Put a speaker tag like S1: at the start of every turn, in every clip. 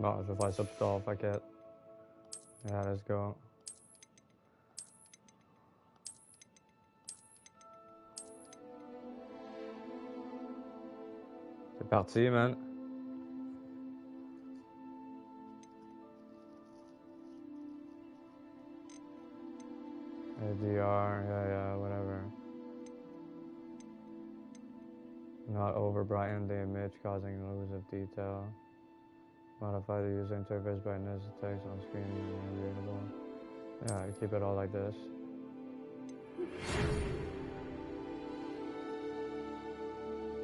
S1: Ja, je fais ça plus tard, fait que... Yeah, let's go. C'est parti, man. ADR, yeah, whatever. Not overbrighten the image, causing loss of detail. Modify the user interface brightness, text on screen and readable. Yeah, you keep it all like this.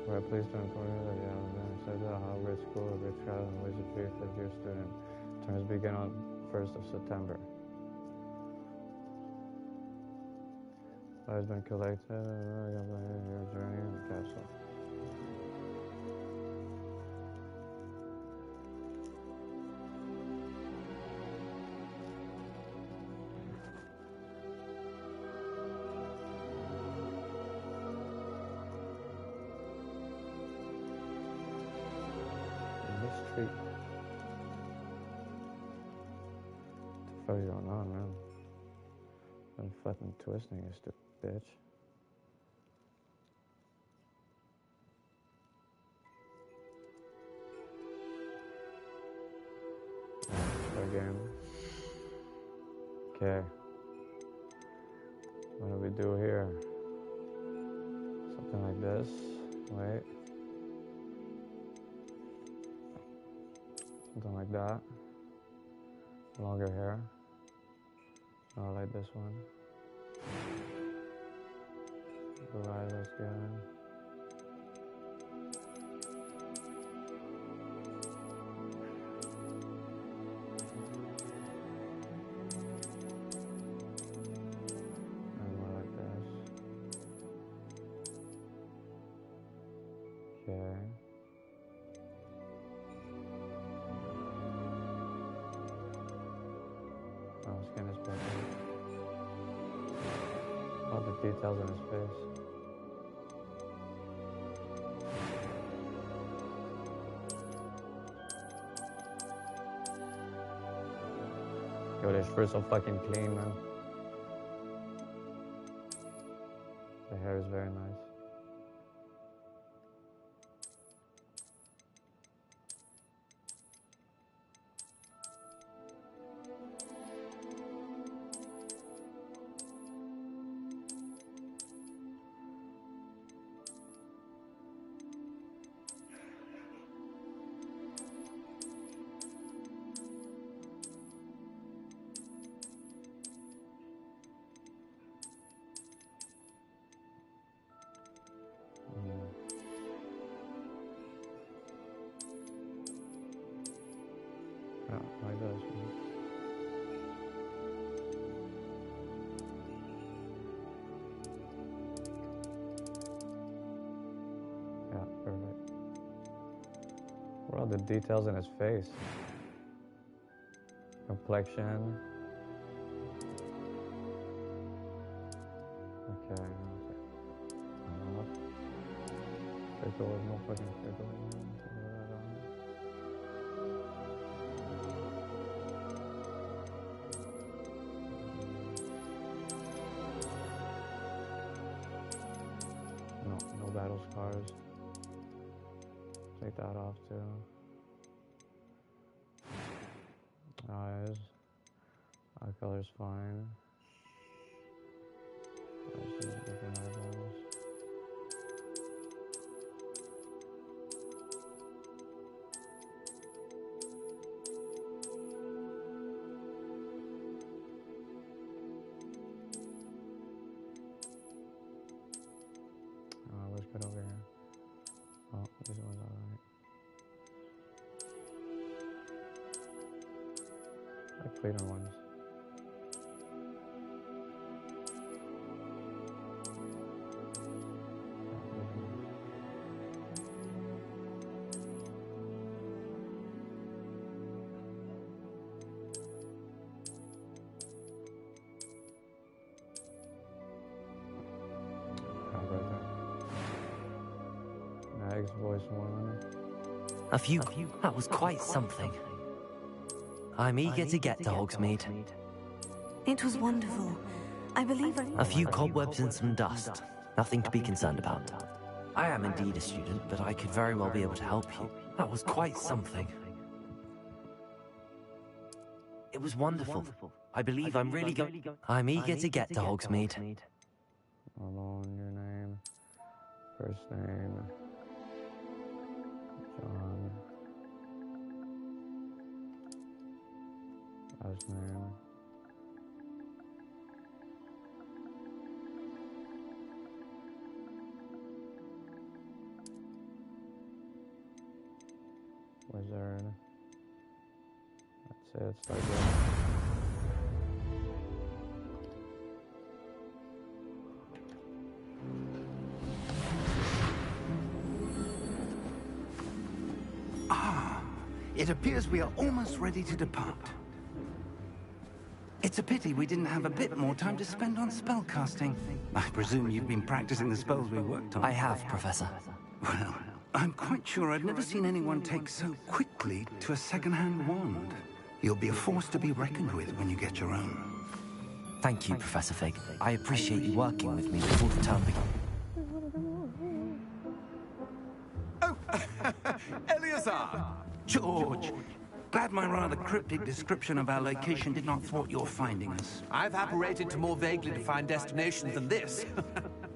S1: We're pleased to inform you that you have been accepted at Hogwarts School of Witchcraft and Wizardry for your student. Terms begin on 1st of September. Has been collected. Your journey in the castle. Mystery. What the fuck is going on, man? I'm fucking twisting, you stupid bitch. Again. Okay. What do we do here? Something like this. Wait. Something like that. Longer hair. Not like this one. Blue eyes looks good. And more like this. Okay. Oh, skin is perfect. All the details in his face. Yo, this shirt's so fucking clean, man. The hair is very nice. Yeah, like this. Yeah, perfect. What are the details in his face? Complexion. Okay. Circle, no fucking circle. No battle scars. Take that off too. Eyes. Eye color's fine. Different eyeballs. Let's get over here. Oh, this one's alright. Like cleaner ones. Voice one.
S2: A few. That was quite something. I'm eager to get to Hogsmeade.
S3: It was wonderful. I believe
S2: A few cobwebs and some dust. Nothing to be concerned about. I am indeed a student, but I could very well be able to help you. That was quite something. It was wonderful. I believe I'm really going. I'm eager to get to Hogsmeade.
S1: Hold on, your name. First name. John. Last name. Wizard. That's it, it's like that.
S4: It appears we are almost ready to depart. It's a pity we didn't have a bit more time to spend on spellcasting. I presume you've been practicing the spells we worked on.
S2: I have, Professor.
S4: Well, I'm quite sure I've never seen anyone take so quickly to a second-hand wand. You'll be a force to be reckoned with when you get your own.
S2: Thank you, Professor Fig. I appreciate you working with me before the term begins.
S4: Oh, Eleazar! George! Glad my rather cryptic description of our location did not thwart your finding us.
S5: I've apparated to more vaguely defined destinations than this.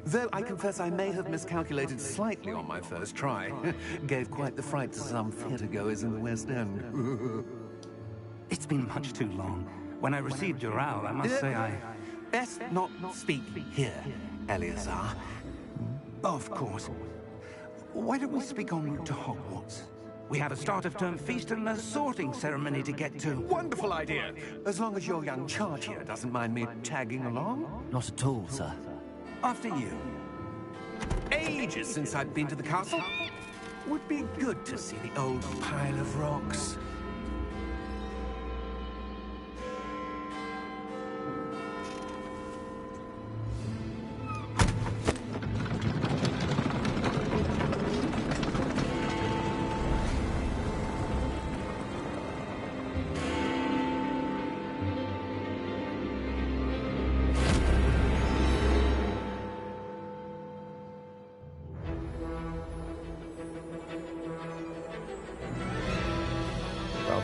S5: Though I confess I may have miscalculated slightly on my first try. Gave quite the fright to some theatergoers in the West End.
S4: It's been much too long. When I received your owl, I must say I...
S5: Best not speak here, Eleazar.
S4: Of course. Why don't we speak en route to Hogwarts? We have a start-of-term feast and a sorting ceremony to get to.
S5: Wonderful idea! As long as your young charge here doesn't mind me tagging along.
S2: Not at all, sir.
S4: After you.
S5: Ages since I've been to the castle. Would be good to see the old pile of rocks.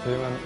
S1: Human.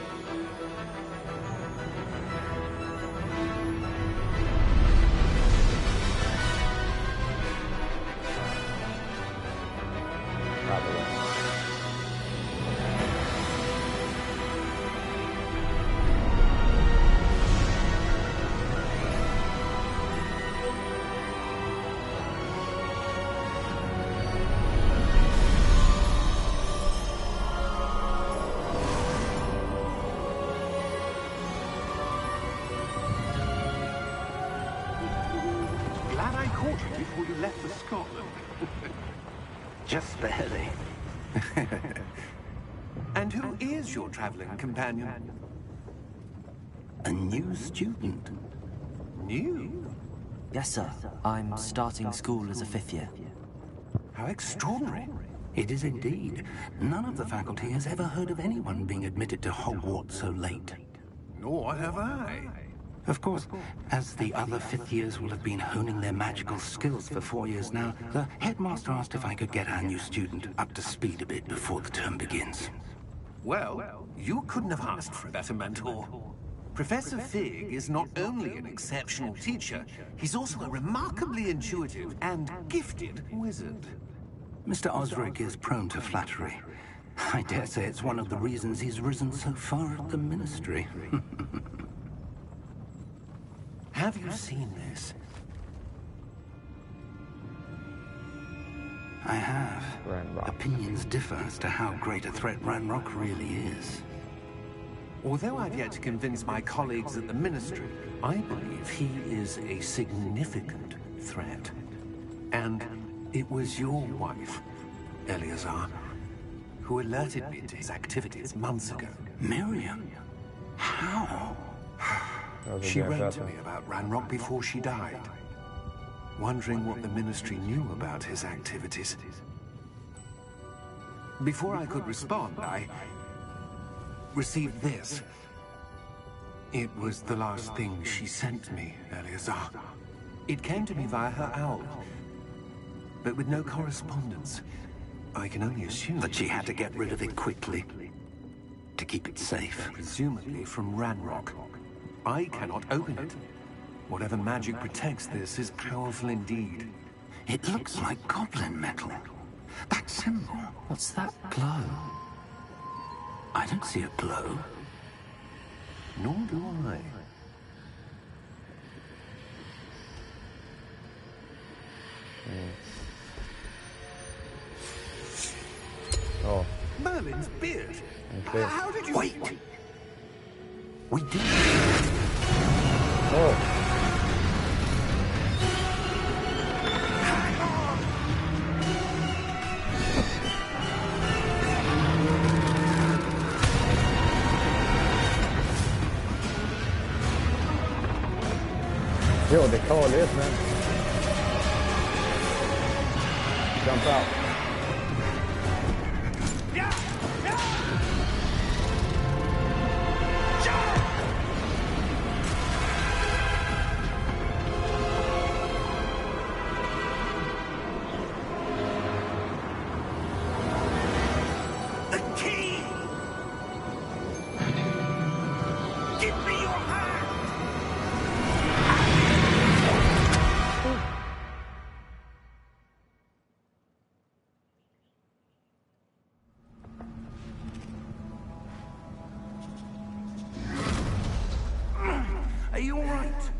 S5: Before you left for Scotland.
S4: Just barely.
S5: And who is your traveling companion?
S4: A new student.
S5: New?
S2: Yes, sir. I'm starting school as a 5th year.
S5: How extraordinary.
S4: It is indeed. None of the faculty has ever heard of anyone being admitted to Hogwarts so late.
S5: Nor have I.
S4: Of course, as the other 5th years will have been honing their magical skills for 4 years now, the headmaster asked if I could get our new student up to speed a bit before the term begins.
S5: Well, you couldn't have asked for a better mentor. Professor Fig is not only an exceptional teacher, he's also a remarkably intuitive and gifted wizard.
S4: Mr. Osric is prone to flattery. I dare say it's one of the reasons he's risen so far at the Ministry.
S5: Have you seen this?
S4: I have.
S1: Ranrock.
S4: Opinions differ as to how great a threat Ranrock really is.
S5: Although I've yet to convince my colleagues at the Ministry, I believe he is a significant threat. And it was your wife, Eleazar, who alerted me to his activities months ago.
S4: Miriam? How?
S5: She wrote to me about Ranrock before she died, wondering what the Ministry knew about his activities. Before I could respond, I received this. It was the last thing she sent me, Eleazar. It came to me via her owl, but with no correspondence. I can only assume
S4: That she had to get rid of it quickly to keep it safe.
S5: presumably from Ranrock. I cannot open it. Whatever magic protects this is powerful indeed.
S4: It looks like goblin metal. That symbol.
S2: What's that glow?
S4: I don't see a glow.
S5: Nor do I.
S1: Oh,
S5: Merlin's beard!
S1: okay.
S5: How did you...
S4: Wait! We did.
S1: Oh, yo, they call this, man. Jump out.
S4: The key! Give me your hand! Are you all right?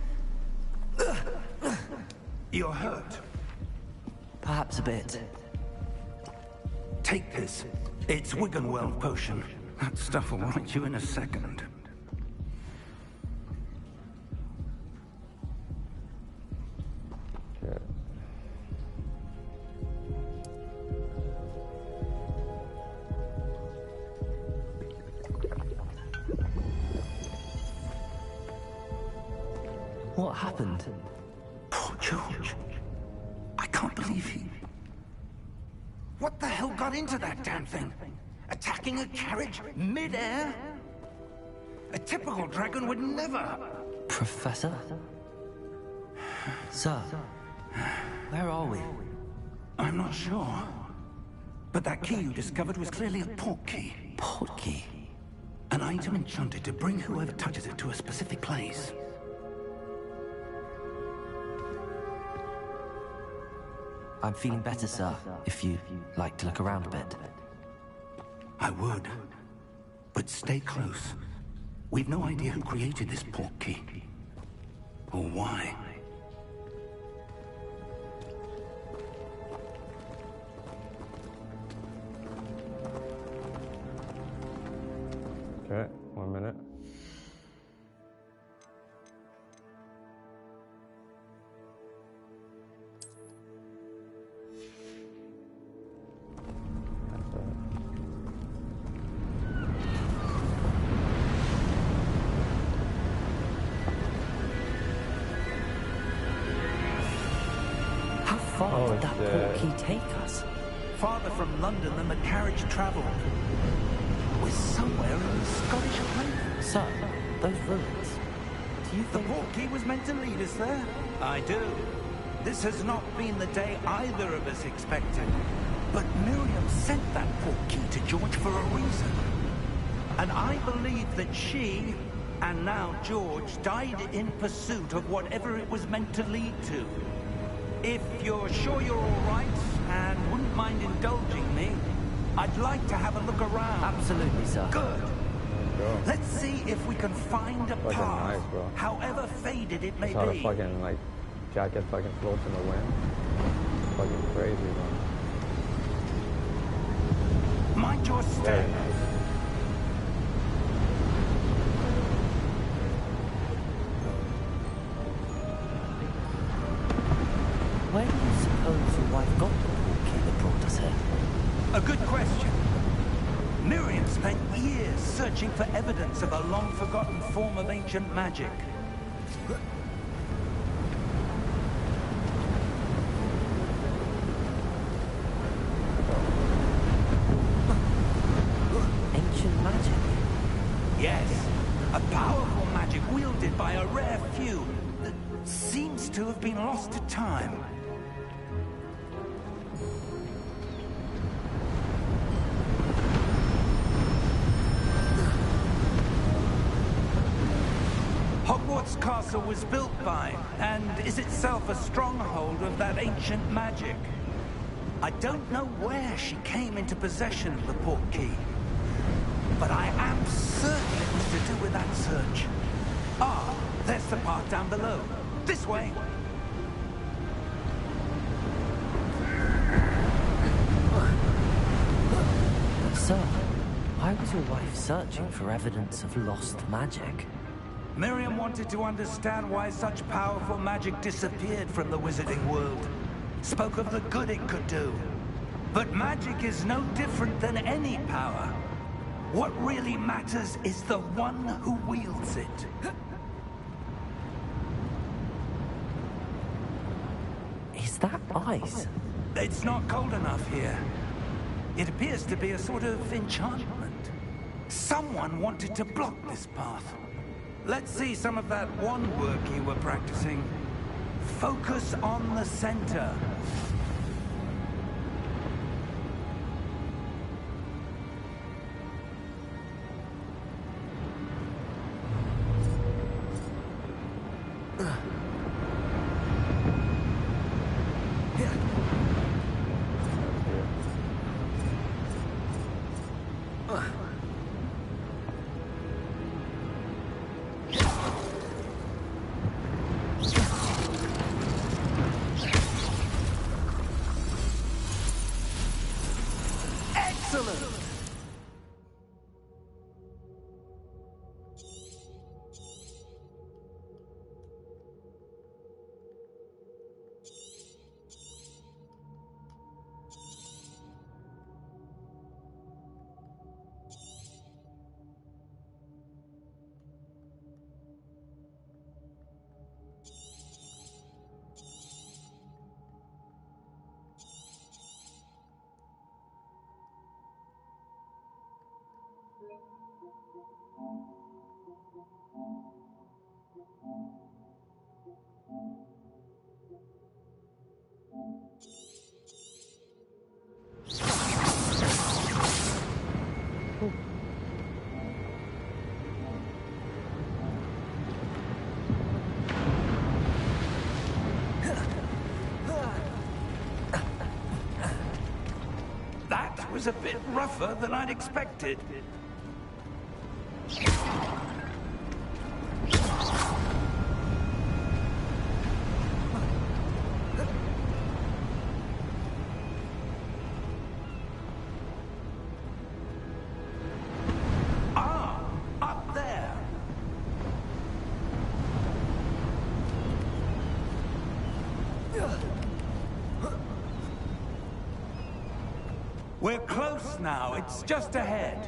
S4: You're hurt.
S2: Perhaps a bit.
S4: Take this. It's Wiggenweld potion. That stuff will right you in a second.
S1: Okay.
S2: What happened?
S4: Poor George. I can't believe he... What the hell got into that damn thing? Attacking a carriage mid-air? A typical dragon would never...
S2: Professor? Sir, where are we?
S4: I'm not sure. But that key you discovered was clearly a port key.
S2: Port key?
S4: An item enchanted to bring whoever touches it to a specific place.
S2: I'm feeling better, sir, if you like to look around a bit.
S4: I would. But stay close. We've no idea who created this port key. Or why.
S1: Okay, 1 minute.
S2: How far
S1: Oh,
S2: did that
S1: shit.
S2: port key take us?
S4: Farther from London than the carriage travelled. We're somewhere in the Scottish Highlands.
S2: Sir, those ruins. Do you
S6: The
S2: think...
S6: port key was meant to lead us there? I do. This has not been the day either of us expected.
S4: But Miriam sent that port key to George for a reason.
S6: And I believe that she, and now George, died in pursuit of whatever it was meant to lead to. If you're sure you're all right, and wouldn't mind indulging me, I'd like to have a look around.
S2: Absolutely, sir.
S6: Good.
S1: Go.
S6: Let's see if we can find a
S1: Fucking
S6: path,
S1: nice, bro.
S6: however faded it may
S1: Saw the
S6: be.
S1: fucking like jacket fucking floats in the wind. Fucking crazy, bro.
S6: Mind your
S1: Very
S6: step.
S1: nice.
S2: Where do you suppose your wife got the port key that brought us here?
S6: A good question. Miriam spent years searching for evidence of a long-forgotten form of ancient magic.
S2: Ancient magic?
S6: Yes, a powerful magic seems to have been lost to time. Hogwarts Castle was built by, and is itself a stronghold of that ancient magic. I don't know where she came into possession of the portkey, but I am certain it was to do with that search. Ah, there's the path down below. This way.
S2: Sir, why was your wife searching for evidence of lost magic?
S6: Miriam wanted to understand why such powerful magic disappeared from the wizarding world. Spoke of the good it could do. But magic is no different than any power. What really matters is the one who wields it.
S2: Is that ice?
S6: It's not cold enough here. It appears to be a sort of enchantment. Someone wanted to block this path. Let's see some of that wand work you were practicing. Focus on the center. That was a bit rougher than I'd expected. Ah, up there. We're close now. It's just ahead.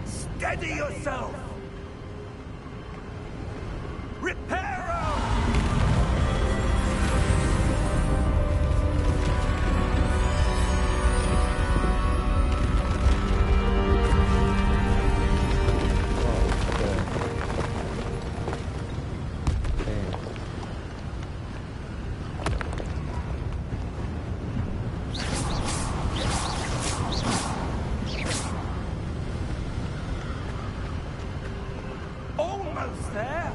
S6: Steady yourself. Reparo! Almost there.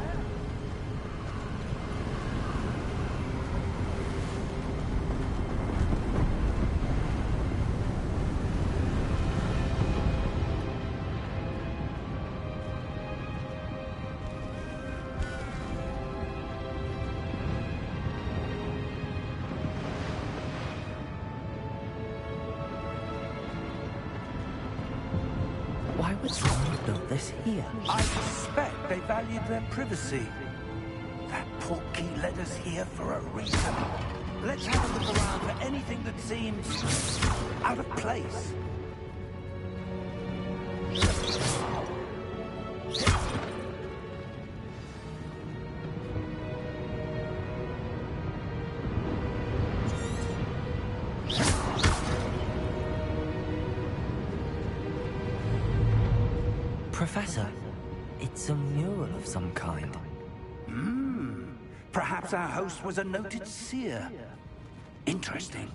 S2: Why would someone build this here?
S6: I suspect they valued their privacy. That portkey led us here for a reason. Let's have a look around for anything that seems out of place.
S2: Professor, it's a mural of some kind.
S6: Perhaps our host was a noted seer. Interesting.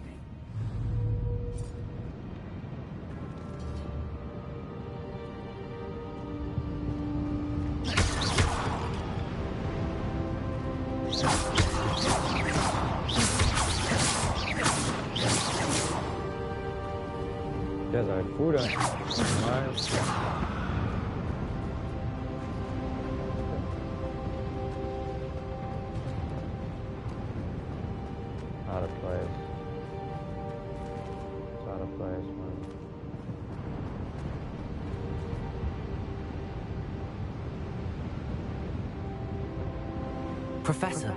S1: Yes, I have food on. Nice. Out of place. It's out of place, man.
S2: Professor,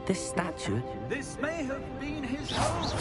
S2: this statue...
S6: This may have been his home.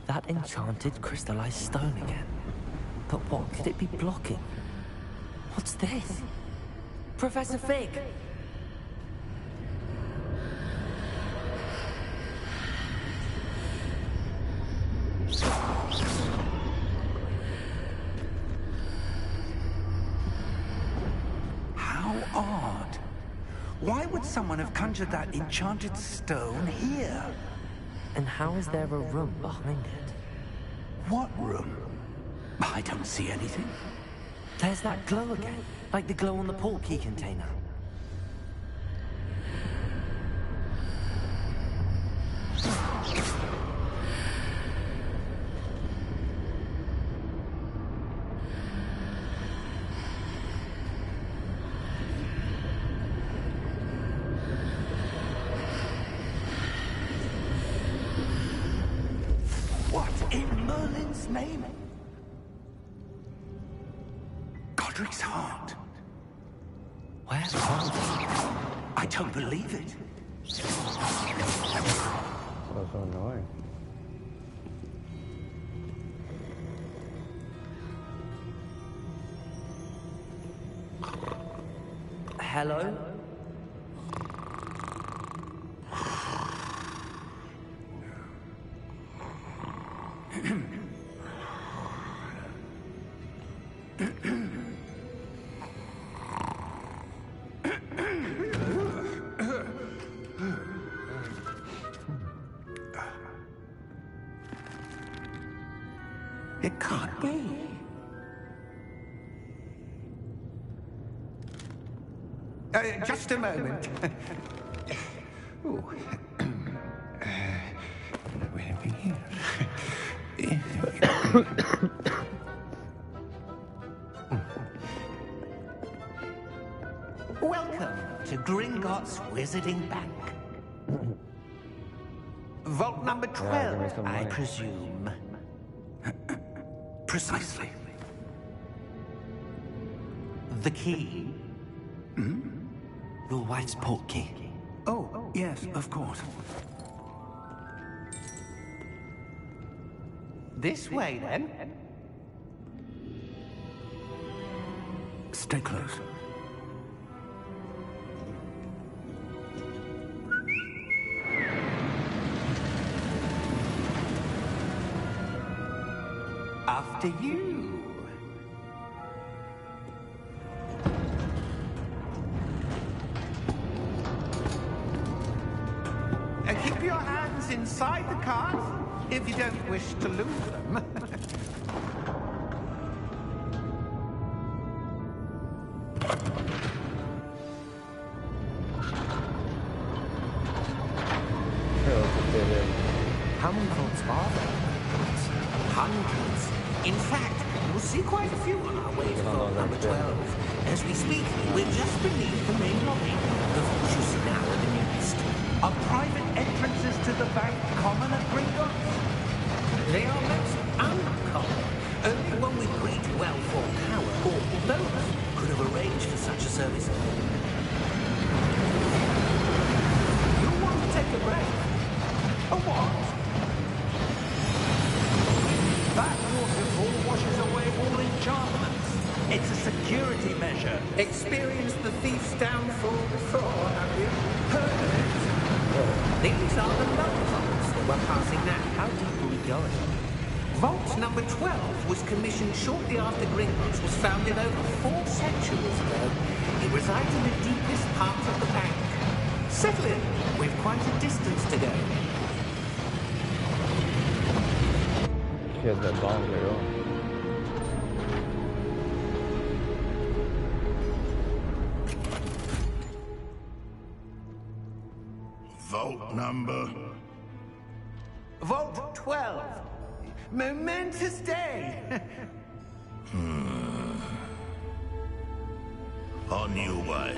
S2: That enchanted crystallized stone again. But what could it be blocking? What's this? Professor Fig!
S6: How odd. Why would someone have conjured that enchanted stone here?
S2: And how is there a room behind it?
S6: What room? I don't see anything.
S2: There's that glow again, like the glow on the portkey container.
S6: What in Merlin's name? Godric's heart.
S2: Where's Holmes?
S6: I don't believe it.
S1: That's so annoying.
S2: Hello?
S6: It can't be. Just a moment. Ooh. Where are we here? Welcome to Gringotts Wizarding Bank. Vault number 12,
S1: give me some
S6: I
S1: money.
S6: presume. Precisely. The key?
S2: Your wife's portkey.
S6: Oh, yes, of course. This way, then. Stay close. After you. Keep your hands inside the cart if you don't wish to lose them.
S5: In fact, we'll see quite a few on our way to vault number 12. As we speak, we're just beneath the main lobby. The vault you see now are the newest.
S6: Are private entrances to the bank common at Gringotts?
S5: They are most uncommon. Only one with great wealth or power, or both, could have arranged for such a service.
S6: You'll want to take a break. A what? That waterfall washes away all enchantments. It's a security measure.
S5: Experienced the thief's downfall before, have you? Heard of it? These are the love vaults that we're passing now.
S2: How deep are we going?
S5: Vault number 12 was commissioned shortly after Gringotts was founded over 4 centuries ago. It resides in the deepest parts of the bank. Settle in. We've quite a distance to go.
S1: She has that bomb girl.
S4: Vault number?
S6: Vault 12. Momentous day.
S4: On your way.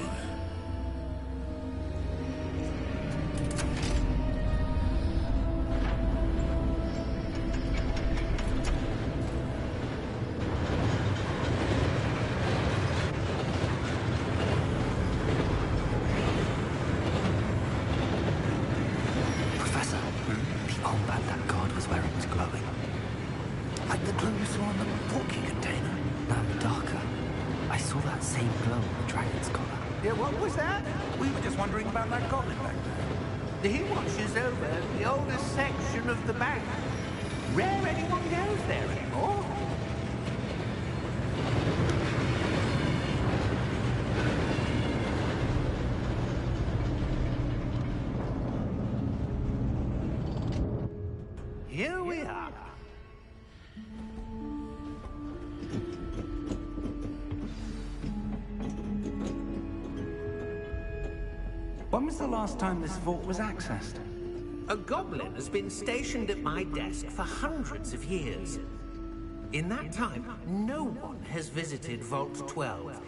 S2: Professor, the combat that guard was wearing was glowing.
S6: Like the glow you saw on the porky container.
S2: No, darker. I saw that same glow on the dragon's collar.
S6: Yeah, what was that? We were just wondering about that goblin back there.
S5: He watches over the oldest section of the bank. Rare anyone goes there anymore. Here we are.
S6: When was the last time this vault was accessed?
S5: A goblin has been stationed at my desk for hundreds of years. In that time, no one has visited Vault 12.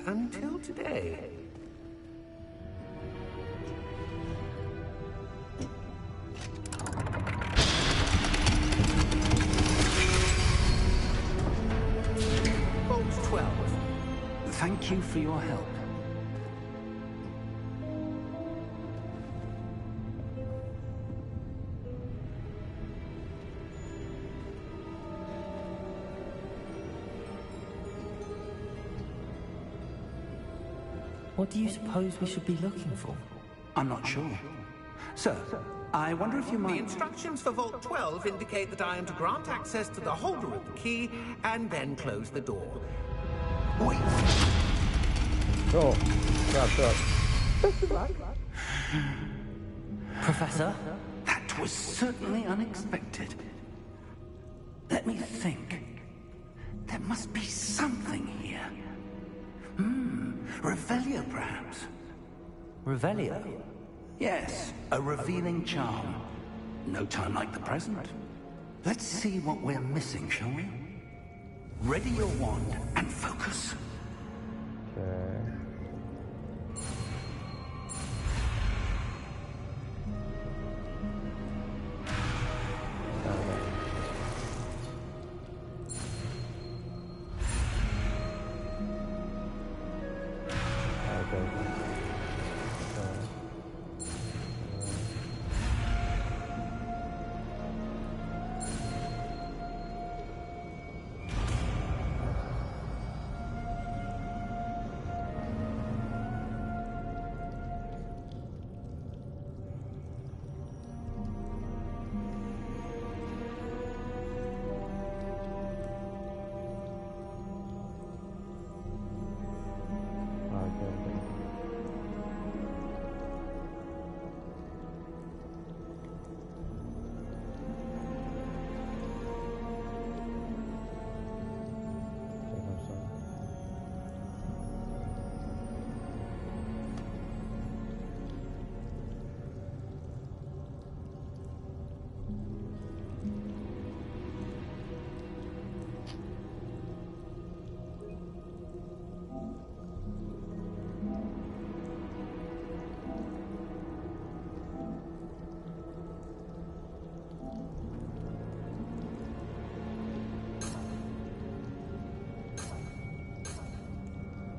S5: Until today. Vault 12.
S6: Thank you for your help.
S2: What do you suppose we should be looking for?
S6: I'm not sure. Sir, I wonder if you
S5: The
S6: might...
S5: instructions for Vault 12 indicate that I am to grant access to the holder of the key and then close the door.
S6: Wait!
S1: Oh, stop.
S2: Professor?
S6: That was certainly unexpected. Let me think. There must be something here. Revelio, perhaps?
S2: Revelio?
S6: Yes, a revealing charm. No time like the present. Let's see what we're missing, shall we? Ready your wand and focus.
S1: Okay.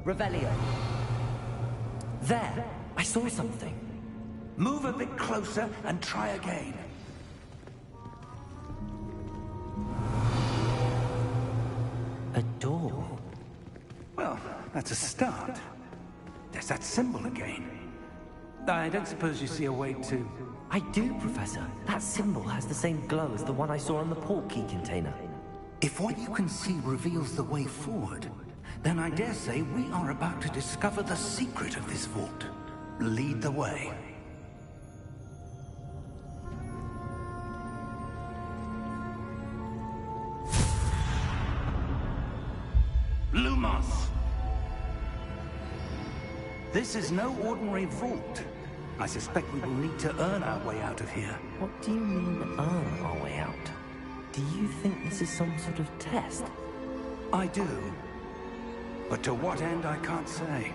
S2: Revelio. There! I saw something.
S6: Move a bit closer and try again.
S2: A door.
S6: Well, that's a start. There's that symbol again. I don't suppose you see a way to...
S2: I do, Professor. That symbol has the same glow as the one I saw on the port key container.
S6: If what you can see reveals the way forward, then I dare say we are about to discover the secret of this vault. Lead the way. Lumos! This is no ordinary vault. I suspect we will need to earn our way out of here.
S2: What do you mean, earn our way out? Do you think this is some sort of test?
S6: I do. But to what end, I can't say.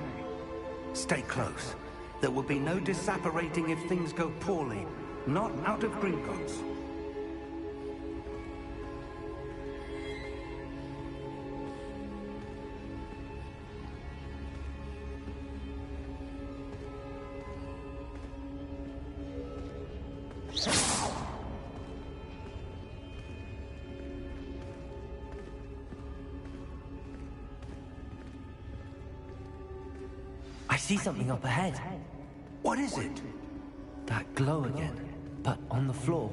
S6: Stay close. There will be no disapparating if things go poorly. Not out of Gringotts.
S2: I see something up ahead.
S6: What is it?
S2: That glow again, but on the floor.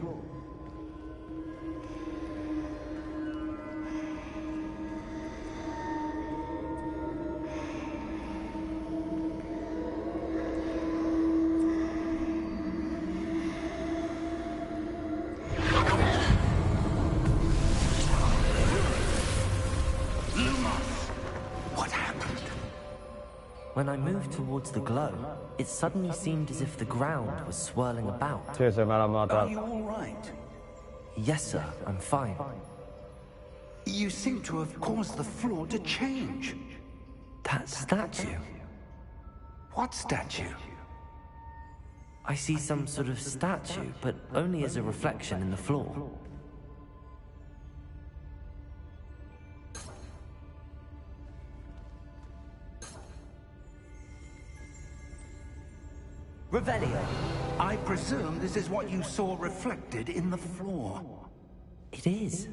S2: When I moved towards the glow, it suddenly seemed as if the ground was swirling about.
S1: Seriously, man, I'm not
S6: Are
S1: that.
S6: you all right?
S2: Yes, sir, I'm fine.
S6: You seem to have caused the floor to change.
S2: That statue.
S6: What statue?
S2: I see some sort of statue, but only as a reflection in the floor. Revelio.
S6: I presume this is what you saw reflected in the floor.
S2: It is.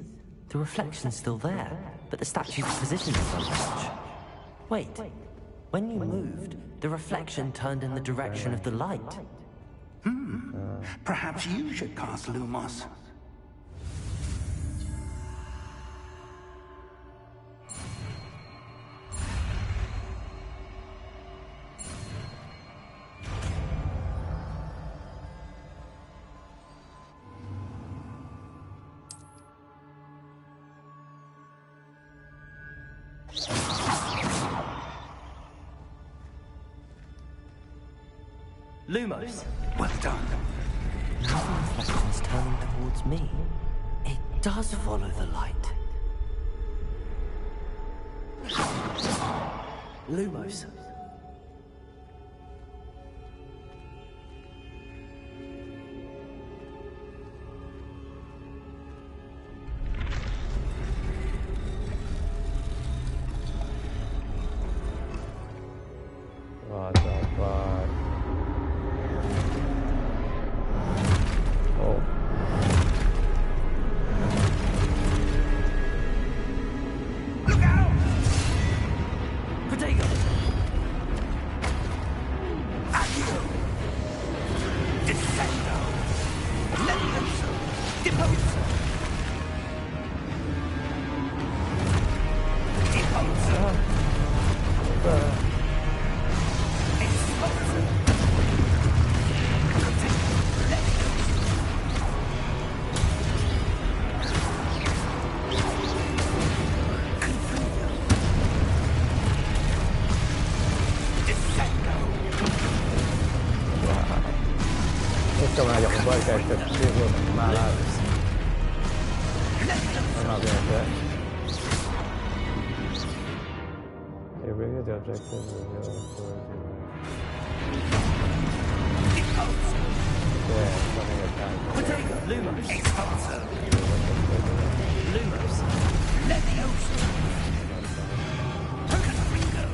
S2: The reflection's still there, but the statue's position is untouched. Wait. When you moved, the reflection turned in the direction of the light.
S6: Perhaps you should cast Lumos.
S2: Lumos.
S6: Well done.
S2: Now the reflection's turning towards me. It does follow the light. Lumos.
S1: What the fuck? Oh.
S6: Look out!
S2: Protego!
S6: Accio! Descendo! Levioso! Deposo! Deposo! Exposo!
S1: Esto me la llevo por que este tipo es mala. I'm not gonna do it. They reveal the objective reveal yeah, something like that.
S2: Protego! Lumos.
S6: Exposo!
S2: Lumos.
S6: Levioso! Ringo!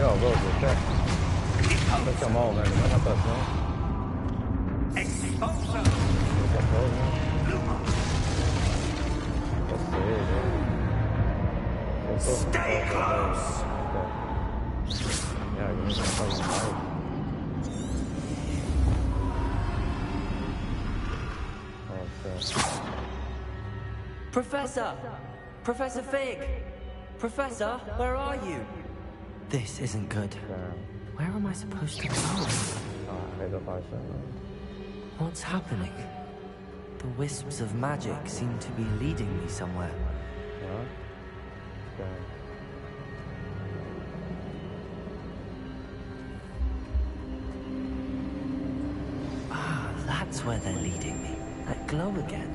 S1: Yo, bro, just check. Let's come on, man. I got that smoke.
S6: Expulso!
S1: Let's see, bro.
S6: Stay close!
S1: Okay. Yeah, give me some fucking light. Oh, shit.
S2: Professor! Professor Fig! Professor, where are you? This isn't good.
S1: Damn.
S2: Where am I supposed to go?
S1: Oh, I hate if I said
S2: What's happening? The wisps of magic seem to be leading me somewhere.
S1: that. What? Okay.
S2: Ah, that's where they're leading me. That glow again.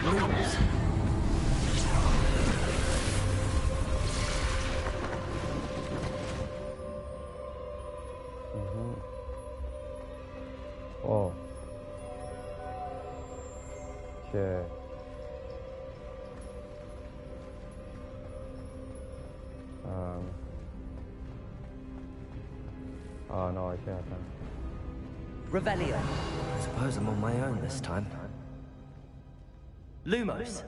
S2: Rooms.
S1: Oh. Okay. Oh no, I can't.
S2: Revelio. I suppose I'm on my own this time. Lumos.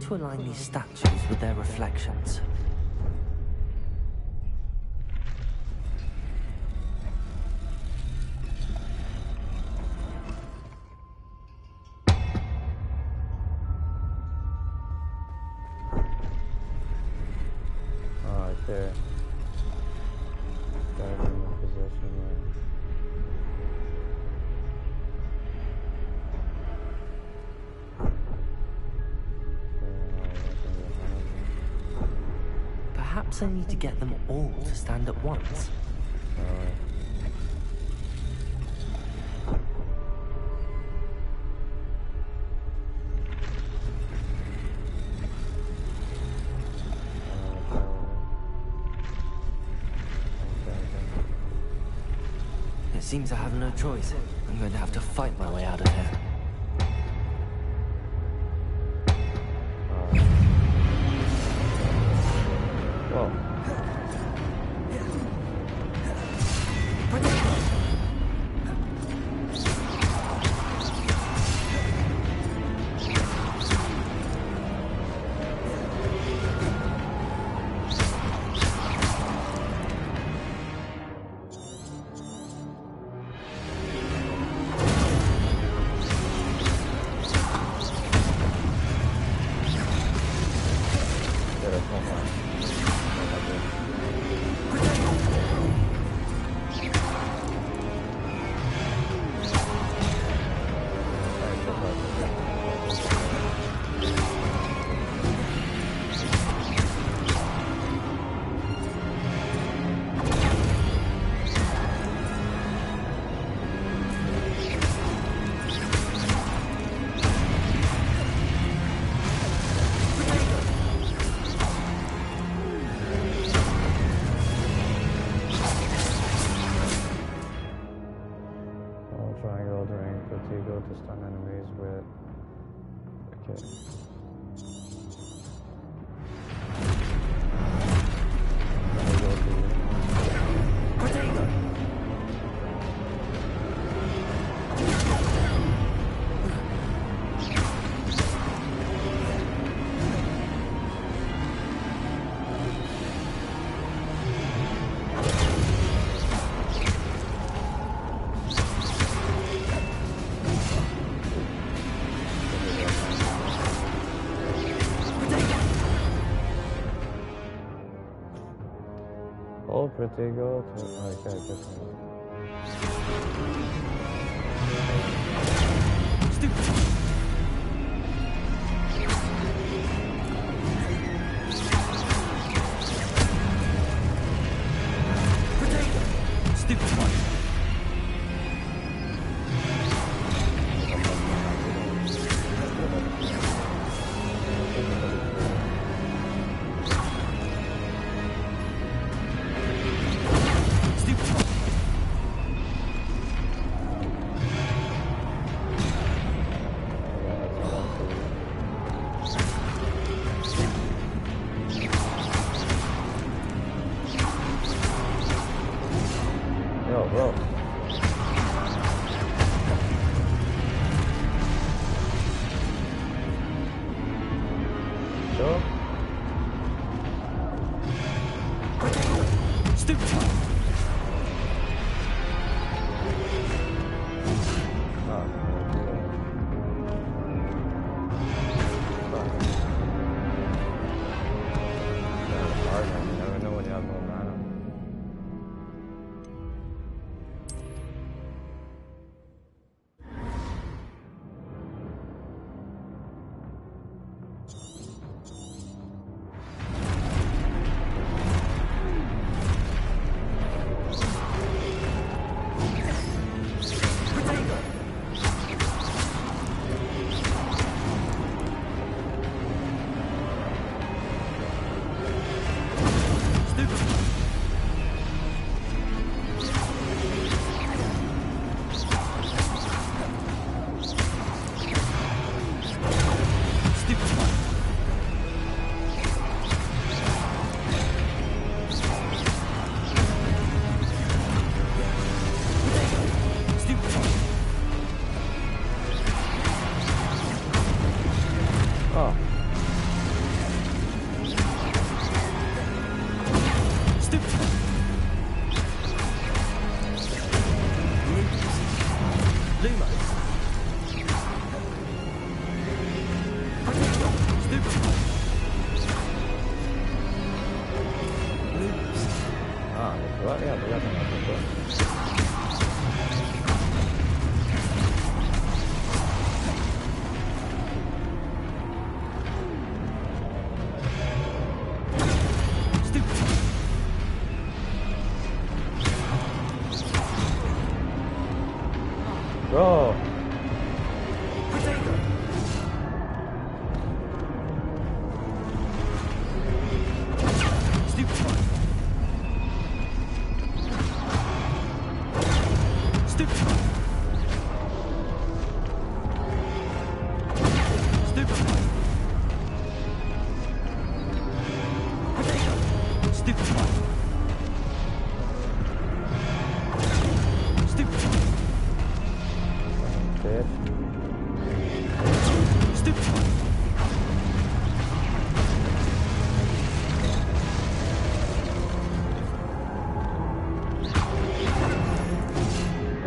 S2: To align these statues with their reflections.
S1: Oh, okay. Got it in the position where...
S2: Perhaps I need to get them all to stand at once. It seems I have no choice. I'm going to have to fight my way out of here.
S1: Whoa. Triangle during Protego to stun enemies with... Okay. Oh, Protego to... Okay, just...
S2: Lumos.
S1: Ah, that's right. Yeah, but that's not good. Bro.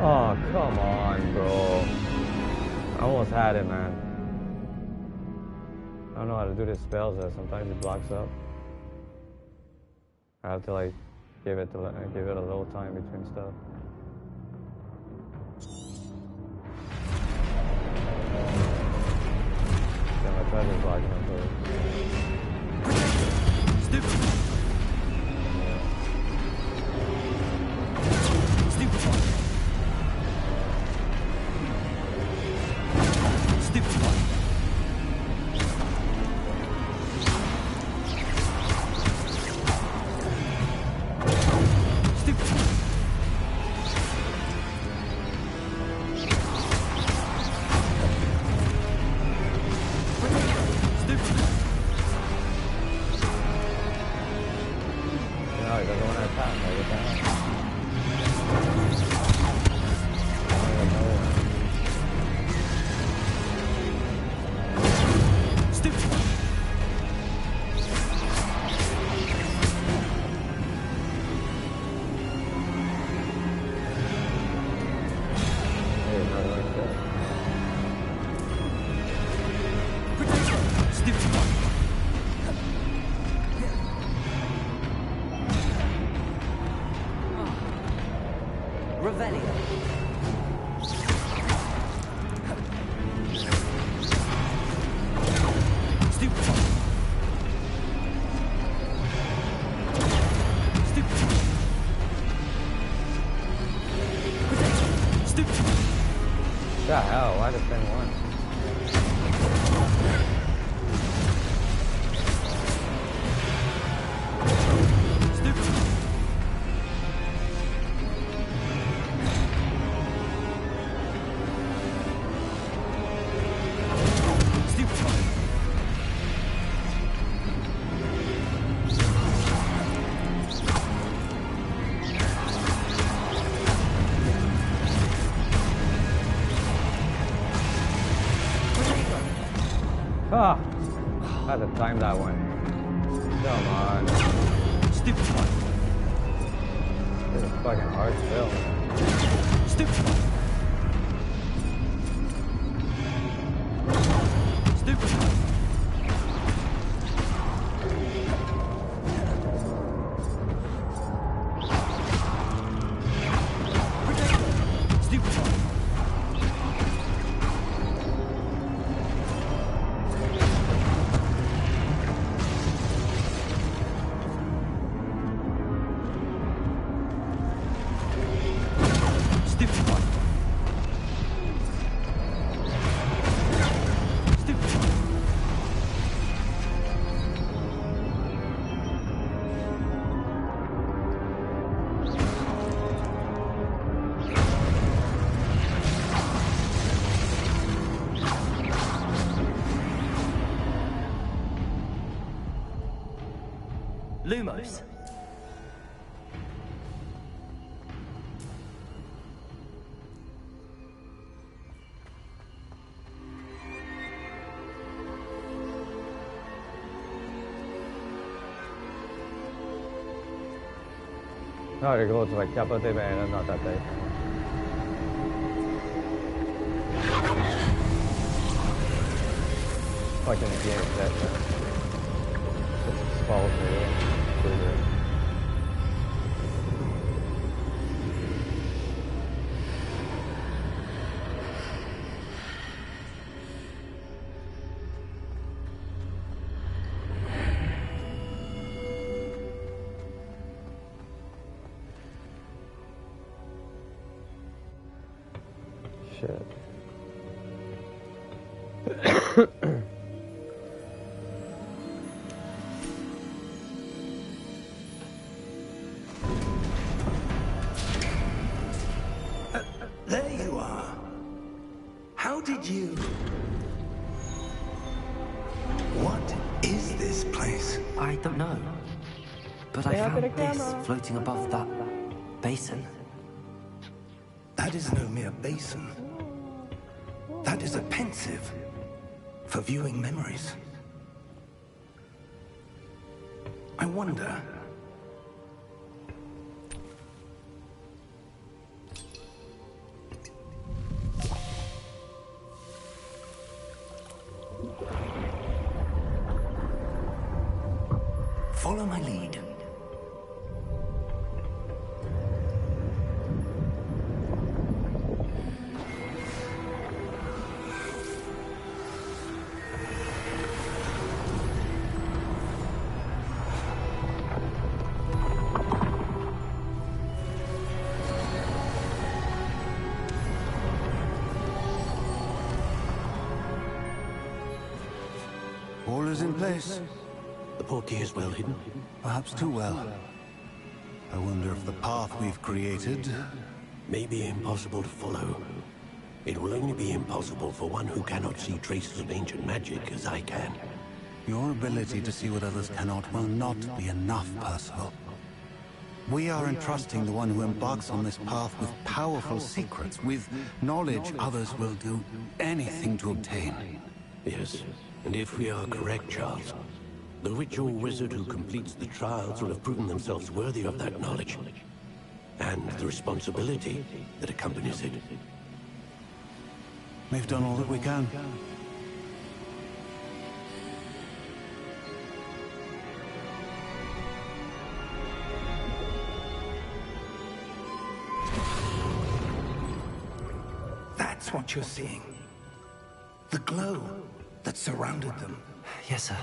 S1: Oh, come on, bro. I almost had it, man. I don't know how to do this spells though. Sometimes it blocks up. I have to like give it a little time between stuff. Damn, I tried to block it up first. What the hell? Why the same one? Ah, I had to time that one. Come on. Stupid one. This is fucking hard still. Stupid one. Stupid one. Stupid one.
S2: Lumos.
S1: No, it goes like capote bene, not that bad. Like in the game, that just follows me. Pretty good. Shit.
S6: There you are. How did you... What is this place?
S2: I don't know. But I
S1: Stay out of
S2: found
S1: the
S2: this
S1: camera.
S2: floating above that basin.
S6: That is no mere basin. That is a pensive for viewing memories. I wonder... Follow my lead.
S7: All is in place.
S8: The portkey is well hidden.
S7: Perhaps too well. I wonder if the path we've created...
S8: May be impossible to follow. It will only be impossible for one who cannot see traces of ancient magic as I can.
S7: Your ability to see what others cannot will not be enough, Percival. We are entrusting the one who embarks on this path with powerful secrets, with knowledge others will do anything to obtain.
S8: Yes, and if we are correct, Charles, the ritual wizard who completes the trials will have proven themselves worthy of that knowledge, and the responsibility that accompanies it.
S7: We've done all that we can.
S6: That's what you're seeing. The glow that surrounded them.
S2: Yes, sir.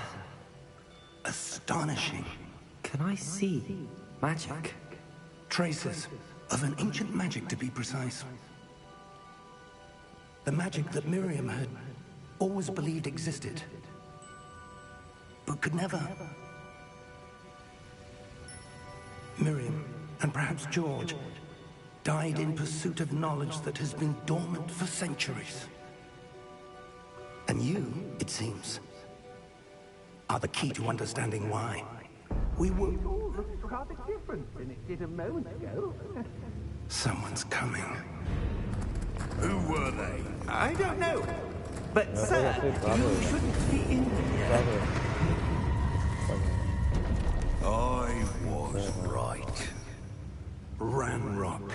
S6: Astonishing.
S2: Can I see magic?
S6: Traces of an ancient magic, to be precise. The magic that Miriam had always believed existed, but could never. Miriam, and perhaps George, died in pursuit of knowledge that has been dormant for centuries. And you, it seems, are the key to understanding why. We were...
S9: All looks rather different than it did a moment ago.
S6: Someone's coming.
S9: Who were they? I don't know. But, sir, you shouldn't be in here.
S4: I was right.
S6: Ranrock.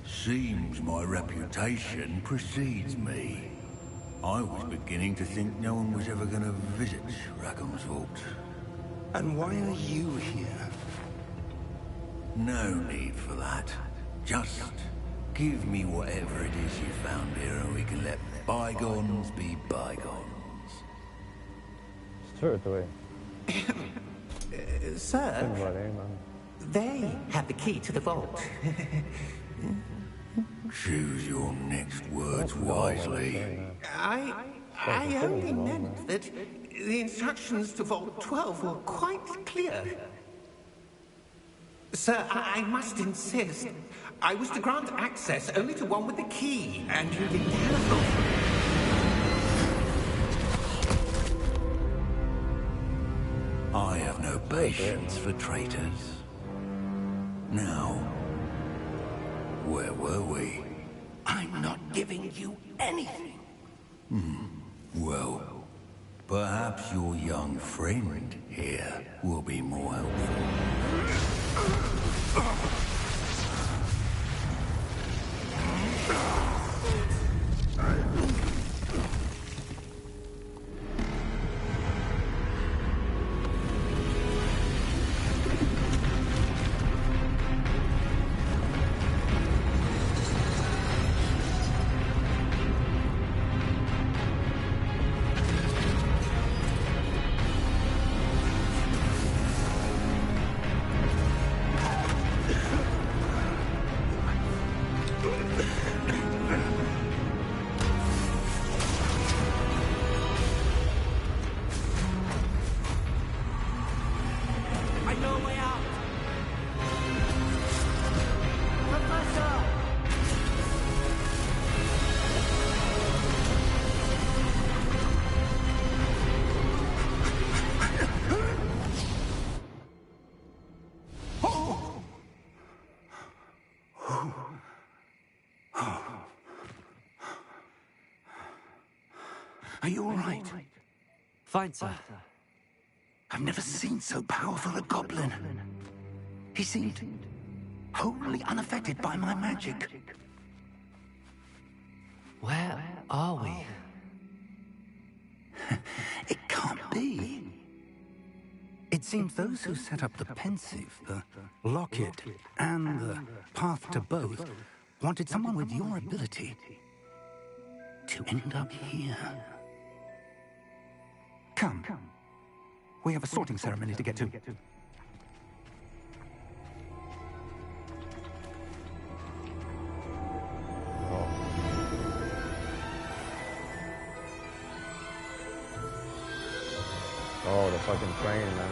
S4: Seems my reputation precedes me. I was beginning to think no one was ever going to visit Rackham's vault.
S6: And why are you here?
S4: No need for that. Just give me whatever it is you found here and we can let bygones be bygones.
S1: Straight away.
S9: Sir,
S1: Anybody, man.
S9: they have the key to the vault.
S4: Choose your next words wisely.
S9: I only meant that the instructions to Vault 12 were quite clear. Sir, I must insist. I was to grant access only to one with the key, and you didn't telephone.
S4: I have no patience for traitors. Now, where were we?
S6: I'm not giving you anything.
S4: Well, perhaps your young friend here will be more helpful. Are you all right?
S2: Fine, sir.
S4: I've never seen so powerful a goblin. He seemed wholly unaffected by my magic.
S2: Where are we?
S4: It can't be. It seems those who set up the pensive, the locket, and the path to both wanted someone with your ability to end up here. Come. We have a sorting ceremony to get to.
S1: Oh, the fucking train, man.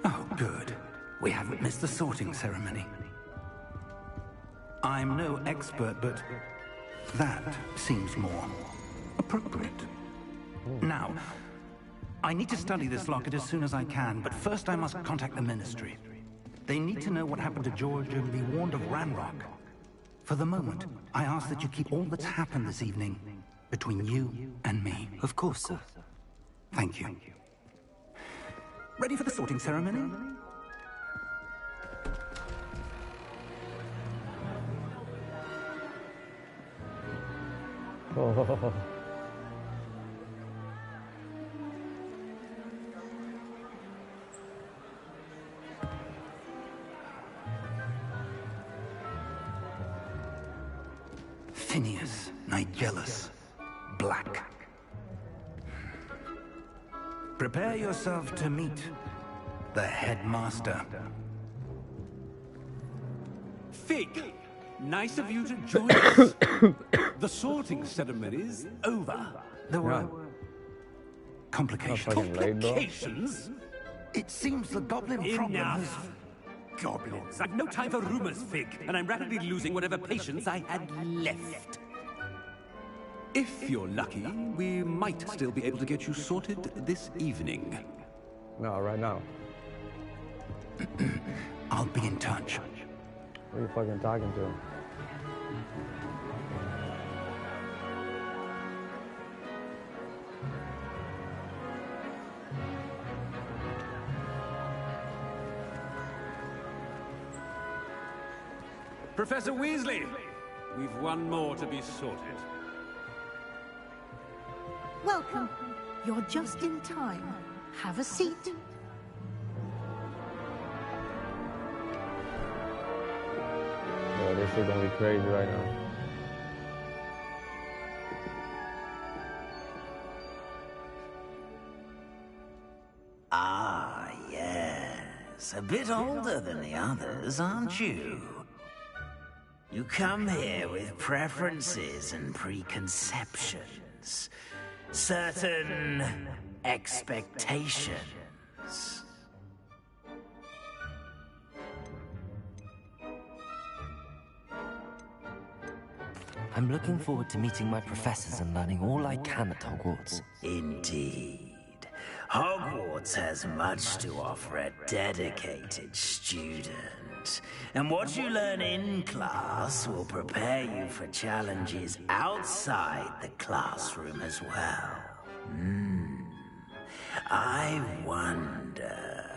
S4: Oh, good. We haven't missed the sorting ceremony. I'm no expert, but that seems more appropriate. Now, I need to study this locket as soon as I can, but first I must contact the Ministry. They need to know what happened to George and be warned of Ranrock. For the moment, I ask that you keep all that's happened this evening between you and me.
S2: Of course, sir.
S4: Thank you. Ready for the sorting ceremony?
S1: Oh.
S4: Phineas, Nigellus, Black. Prepare yourself to meet the headmaster.
S5: Fig, nice of you to join us. The sorting ceremony's over.
S4: There were complications.
S1: Fucking late, bro.
S5: Complications?
S4: It seems the goblin problem has...
S5: Enough. Goblins. I've no time for rumors, Fig, and I'm rapidly losing whatever patience I had left. If you're lucky, we might still be able to get you sorted this evening.
S1: No, right now.
S4: I'll be in touch.
S1: Who are you fucking talking to?
S5: Professor Weasley, we've one more to be sorted.
S10: Welcome. You're just in time. Have a seat.
S1: Yo, this shit gonna be crazy right now.
S11: Ah, yes. A bit older than the others, aren't you? You come here with preferences and preconceptions. Certain expectations.
S2: I'm looking forward to meeting my professors and learning all I can at Hogwarts.
S11: Indeed. Hogwarts has much to offer a dedicated student. And what you learn in class will prepare you for challenges outside the classroom as well. I wonder...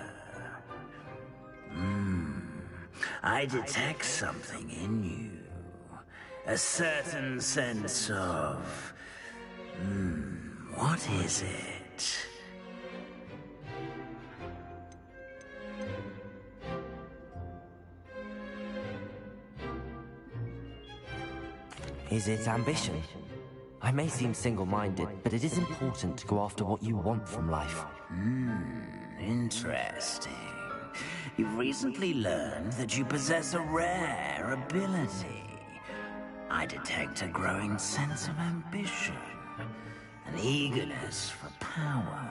S11: I detect something in you. A certain sense of... What is it?
S2: Is it ambition? I may seem single-minded, but it is important to go after what you want from life.
S11: Interesting. You've recently learned that you possess a rare ability. I detect a growing sense of ambition, an eagerness for power.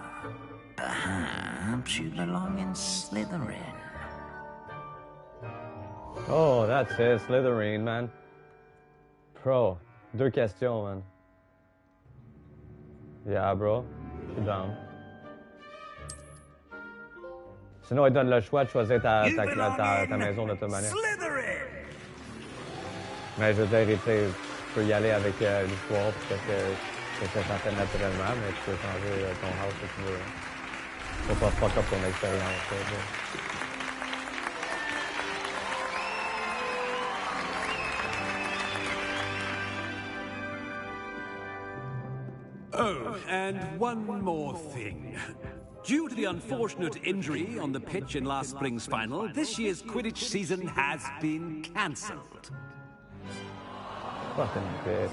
S11: Perhaps you belong in Slytherin.
S1: Oh, that's it, Slytherin, man. Bro, deux questions, man. Yeah, bro. Je suis down. Sinon, il donne le choix de choisir ta maison de toute manière. Mais je veux dire, tu sais, tu peux y aller avec l'histoire, parce que ça s'en fait naturellement, mais tu peux changer ton house si tu veux. Faut pas fuck up ton expérience.
S5: Oh, and one more thing. Due to the unfortunate injury on the pitch in last spring's final, this year's Quidditch season has been cancelled.
S1: Fucking bitch.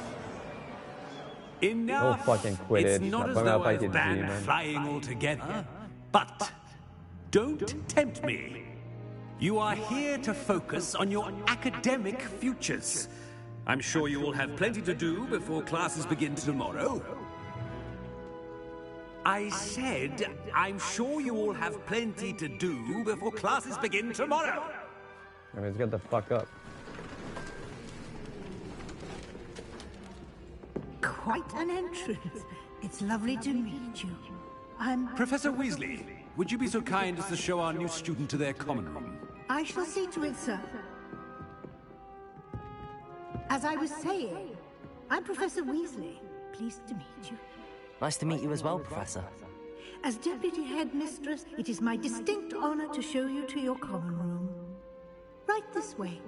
S5: Enough.
S1: No fucking Quidditch.
S5: It's not as though I've banned flying altogether. But don't tempt me. You are here to focus on your academic futures. I'm sure you will have plenty to do before classes begin tomorrow. I said, I'm sure you all have plenty to do before classes begin tomorrow.
S1: I mean, get the fuck up.
S10: Quite an entrance. It's lovely to meet you. I'm...
S5: Professor Weasley, would you be so kind as to show our new student to their common room?
S10: I shall see to it, sir. As I was saying, I'm Professor Weasley. Pleased to meet you.
S2: Nice to meet you as well, Professor.
S10: As Deputy Headmistress, it is my distinct honor to show you to your common room. Right this way.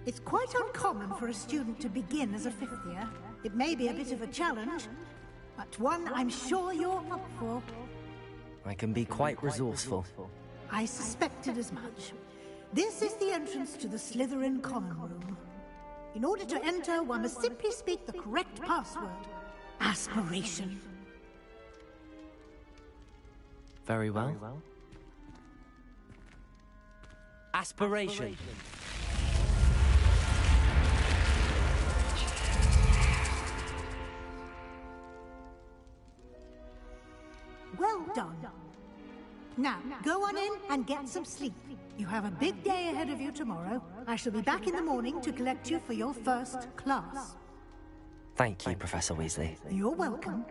S10: It's quite uncommon for a student to begin as a fifth year. It may be a bit of a challenge, but one I'm sure you're up for.
S2: I can be quite resourceful.
S10: I suspected as much. This is the entrance to the Slytherin common room. In order to enter, one must simply speak the correct password. Aspiration.
S2: Very well. Aspiration.
S10: Well done. Now, go on in and get some sleep. You have a big day ahead of you tomorrow. I shall be back in the morning to collect you for your first class.
S2: Thank you, Professor Weasley.
S10: You're welcome.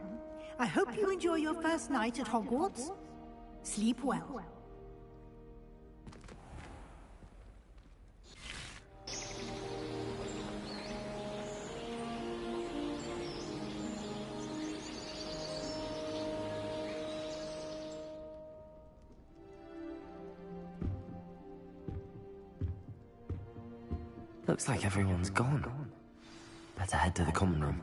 S10: I hope you enjoy your first night at Hogwarts. Sleep well.
S2: Looks like everyone's gone. Better head to the common room.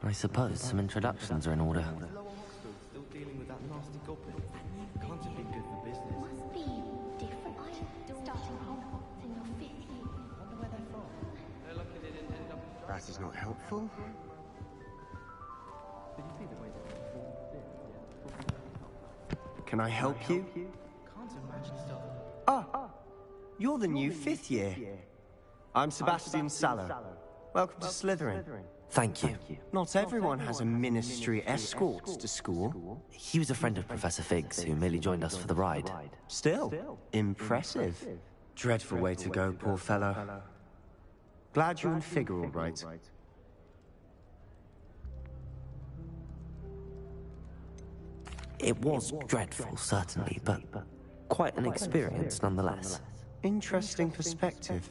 S2: I suppose some introductions are in order.
S12: Still dealing with that nasty goblin. Can't have been good for business.
S13: Must be different. Starting Hogwarts in your 5th year.
S12: Wonder where they're from. They're lucky they didn't end up.
S14: That is not helpful.
S12: Did you see the way they
S14: Can I help you?
S12: Can't imagine stuff.
S14: Ah, you're the new 5th year. I'm Sebastian Sallow. Welcome to Slytherin.
S2: Thank you.
S14: Not everyone has a ministry escort to school.
S2: He was a friend of Professor Fig's who merely joined us for the ride.
S14: Still, impressive. Dreadful way to go, poor fellow. Glad you're in Fig all right.
S2: It was dreadful, certainly, but quite an experience nonetheless.
S14: Interesting perspective.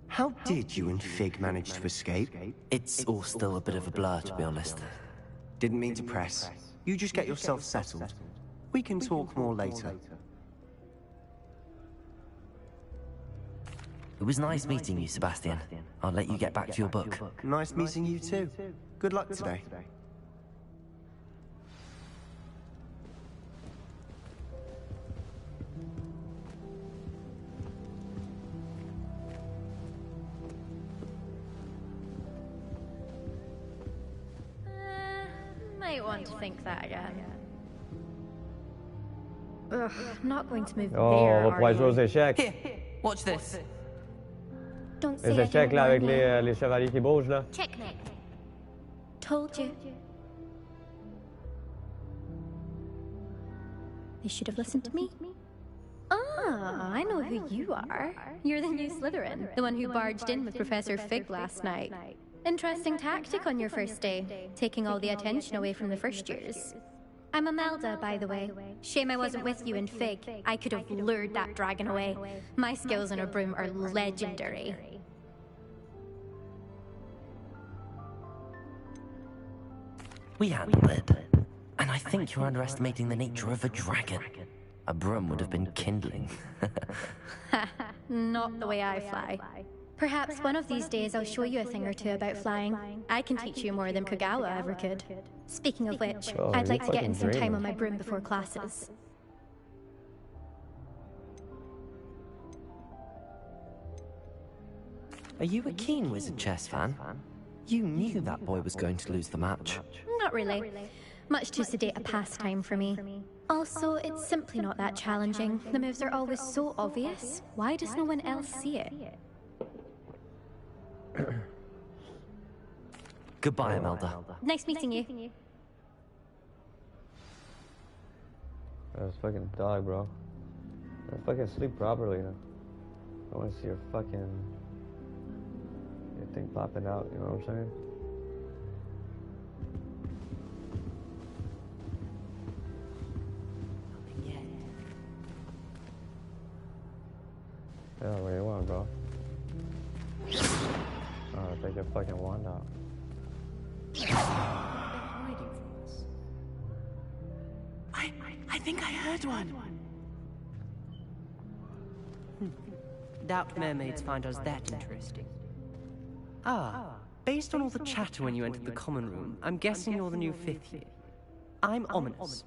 S14: How did you and Fig manage to escape?
S2: It's all still a bit of a blur, to be honest.
S14: Didn't mean to press. You just get yourself settled. We can talk more later.
S2: It was nice meeting you, Sebastian. I'll let you get back to your book.
S14: Nice meeting you too. Good luck today.
S15: Might want to think that again. Ugh, I'm not going to move there,
S1: on va pouvoir jouer aux échecs.
S2: Here, watch this.
S15: Don't say
S1: Les échecs là avec les chevaliers qui bougent là.
S15: Checkmate. Told you. They should have listened to me. Ah, I know who you are. You're the new Slytherin, the one who barged in with Professor Fig last night. Interesting tactic on your first day, taking all the attention away from the first years. I'm Imelda, by the way. Shame I wasn't with you in Fig. I could have lured that dragon away. My skills on a broom are legendary.
S2: We handled it. And I think you're underestimating the nature of a dragon. A broom would have been kindling.
S15: Not the way I fly. Perhaps one of these days I'll show you a thing or two about flying. I can teach you more than Kogawa ever could. Speaking of which, I'd like to get in some time on my broom before classes.
S2: Are you a keen Wizard Chess fan? You knew that boy was going to lose the match.
S15: Not really. Much too sedate a pastime for me. Also, it's simply not that challenging. The moves are always so obvious. Why does no one else see it?
S2: Goodbye, Imelda.
S15: Nice meeting you.
S1: That's fucking dog, bro. Fucking sleep properly now. I want to see your fucking thing popping out. You know what I'm saying? Yeah, where you want, bro? Oh, take your fucking wand out.
S16: I think I heard one.
S17: Doubt mermaids find us that interesting. Ah, based on all the chatter when you entered the common room, I'm guessing you're the new 5th year. I'm Ominous.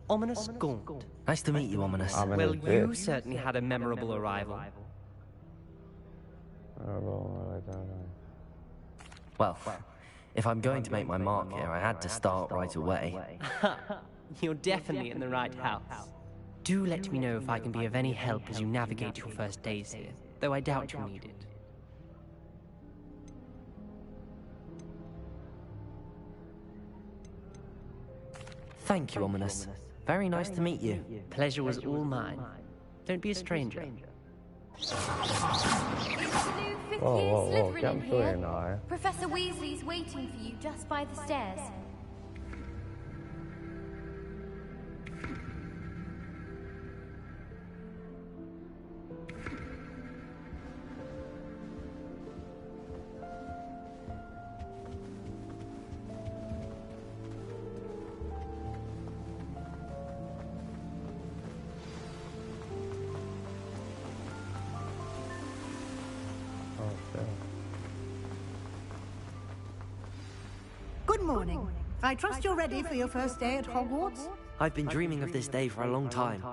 S17: Ominous Gaunt.
S2: Nice to meet you, Ominous.
S17: Well, you certainly had a memorable arrival.
S2: Well, if I'm going to make my mark here, I had to start right away.
S17: You're definitely in the right house. Do let me know if I can be of any help as you navigate your first days here, though I doubt you'll need it.
S2: Thank you, Ominous. Very nice to meet you.
S17: Pleasure was all mine. Don't be a stranger.
S1: Whoa, come through here now.
S13: Professor Weasley's waiting for you just by the stairs.
S10: Good morning. I trust you're ready for your first day at Hogwarts?
S2: I've been dreaming of this day for a long time.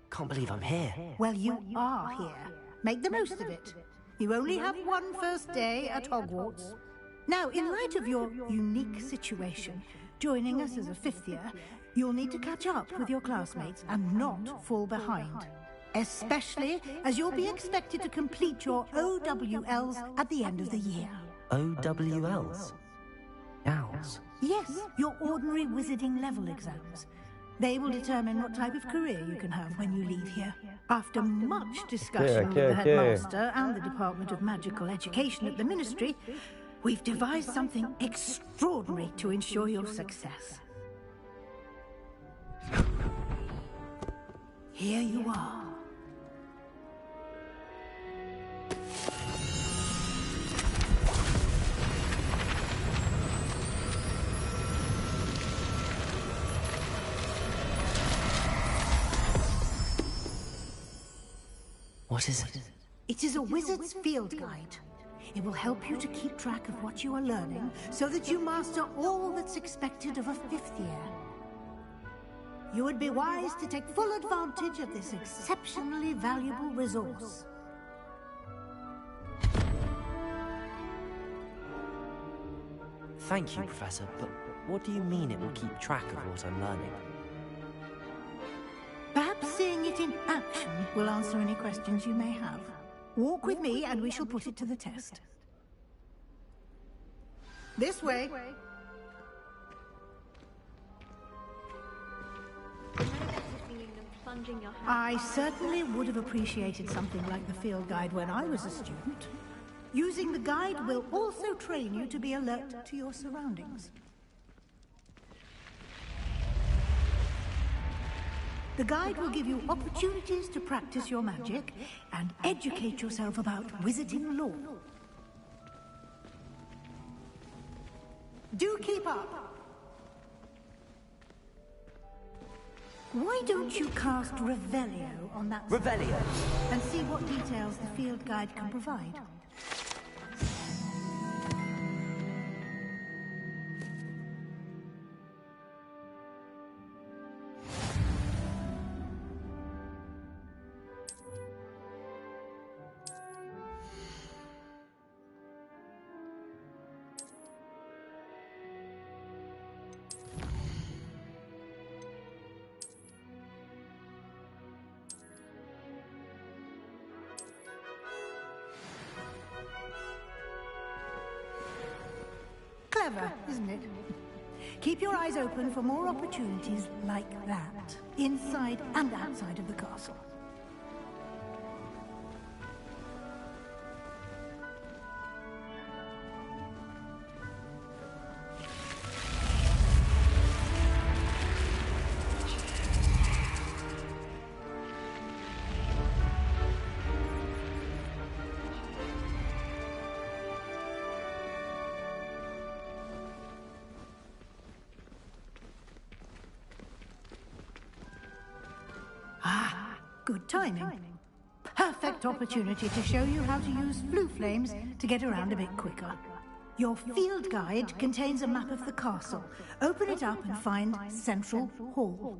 S2: Can't believe I'm here.
S10: Well, you are here. Make the most of it. You only have one first day at Hogwarts. Now, in light of your unique situation, joining us as a 5th year, you'll need to catch up with your classmates and not fall behind. Especially as you'll be expected to complete your OWLs at the end of the year.
S2: OWLs? Owls?
S10: Yes, your ordinary wizarding level exams. They will determine what type of career you can have when you leave here. After much discussion with the headmaster and the Department of Magical Education at the Ministry, we've devised something extraordinary to ensure your success. Here you are.
S2: What is it?
S10: It is a wizard's field guide. It will help you to keep track of what you are learning so that you master all that's expected of a 5th year. You would be wise to take full advantage of this exceptionally valuable resource.
S2: Thank you, Professor, but what do you mean it will keep track of what I'm learning?
S10: Perhaps seeing it in action will answer any questions you may have. Walk with me and we shall put it to the test. This way. I certainly would have appreciated something like the field guide when I was a student. Using the guide will also train you to be alert to your surroundings. The guide will give you opportunities to practice your magic and educate yourself about wizarding lore. Do keep up! Why don't you cast Revelio on that
S2: Revelio?
S10: And see what details the field guide can provide? Clever, isn't it? Keep your eyes open for more opportunities like that, inside and outside of the castle. Good timing. Perfect opportunity to show you how to use flue flames to get around a bit quicker. Your field guide contains a map of the castle. Open it up and find Central Hall.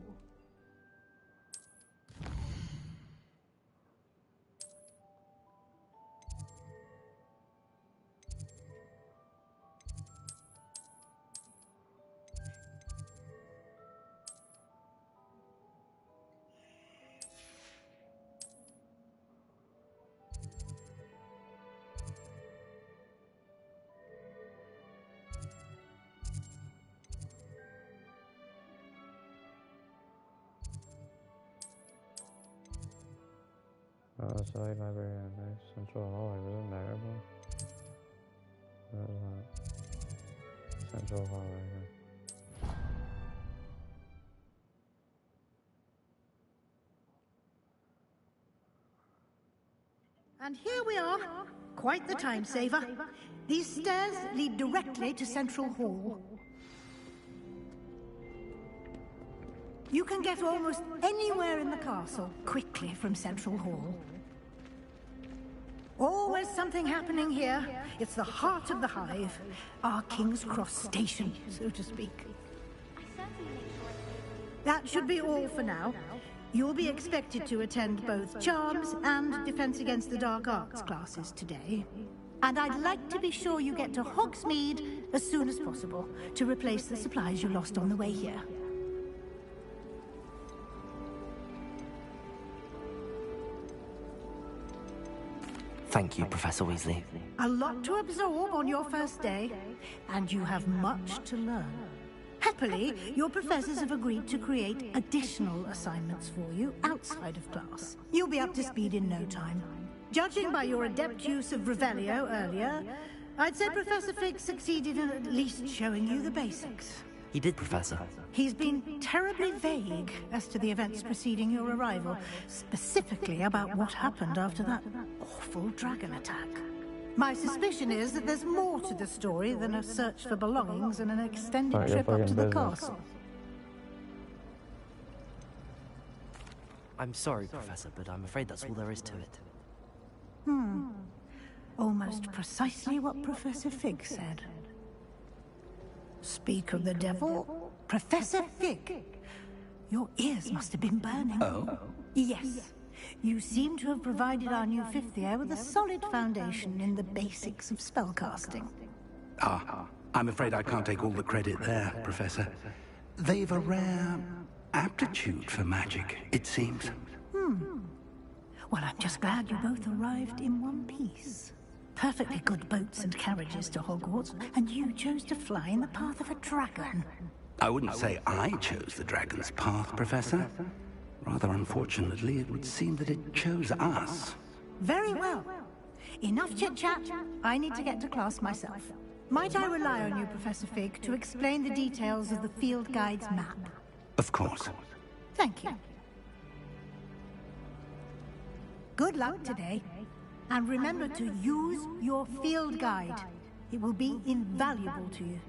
S1: Outside library and next Central Hall. I was in there, but where was that? Central Hall right here.
S10: And here we are. Quite the time saver. These stairs lead directly to Central Hall. You can get almost anywhere in the castle quickly from Central Hall. Always something happening here. It's the heart of the hive. Our King's Cross station, so to speak. That should be all for now. You'll be expected to attend both Charms and Defense Against the Dark Arts classes today. And I'd like to be sure you get to Hogsmeade as soon as possible to replace the supplies you lost on the way here.
S2: Thank you, Professor Weasley.
S10: A lot to absorb on your first day, and you have much to learn. Happily, your professors have agreed to create additional assignments for you outside of class. You'll be up to speed in no time. Judging by your adept use of Revelio earlier, I'd say Professor Fig succeeded in at least showing you the basics.
S2: He did, Professor.
S10: He's been terribly vague as to the events preceding your arrival, specifically about what happened after that awful dragon attack. My suspicion is that there's more to the story than a search for belongings and an extended trip up to the castle.
S2: I'm sorry, Professor, but I'm afraid that's all there is to it.
S10: Almost precisely what Professor Fig said. Speak of the devil, Professor Fig. Your ears must have been burning.
S4: Oh?
S10: Yes. You seem to have provided our new fifth year with a solid foundation in the basics of spellcasting.
S4: I'm afraid I can't take all the credit there, Professor. They've a rare aptitude for magic, it seems.
S10: Well, I'm just glad you both arrived in one piece. Perfectly good boats and carriages to Hogwarts, and you chose to fly in the path of a dragon.
S4: I wouldn't say I chose the dragon's path, Professor. Rather unfortunately, it would seem that it chose us.
S10: Very well. Enough chit-chat. I need to get to class myself. Might I rely on you, Professor Fig, to explain the details of the field guide's map?
S4: Of course.
S10: Thank you. Good luck today. And remember to use your field guide. It will be invaluable to you.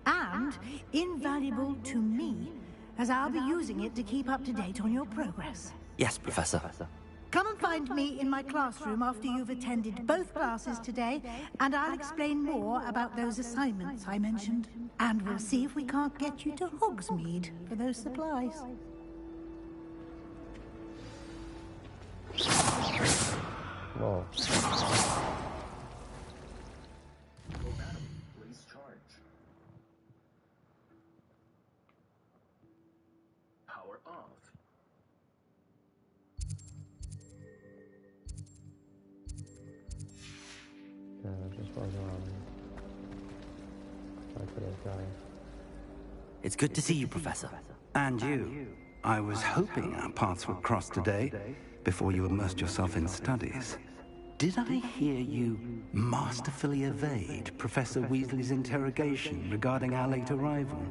S10: And invaluable to me, as I'll be using it to keep up to date on your progress.
S2: Yes, Professor.
S10: Come and find me in my classroom after you've attended both classes today, and I'll explain more about those assignments I mentioned. And we'll see if we can't get you to Hogsmeade for those supplies.
S1: Whoa.
S18: Please charge. Power off.
S1: Yeah, just was back to that guy.
S2: It's good to see you, Professor.
S4: And you. I was hoping our paths would cross today, before you immersed yourself in studies. Did I hear you masterfully evade Professor Weasley's interrogation regarding our late arrival?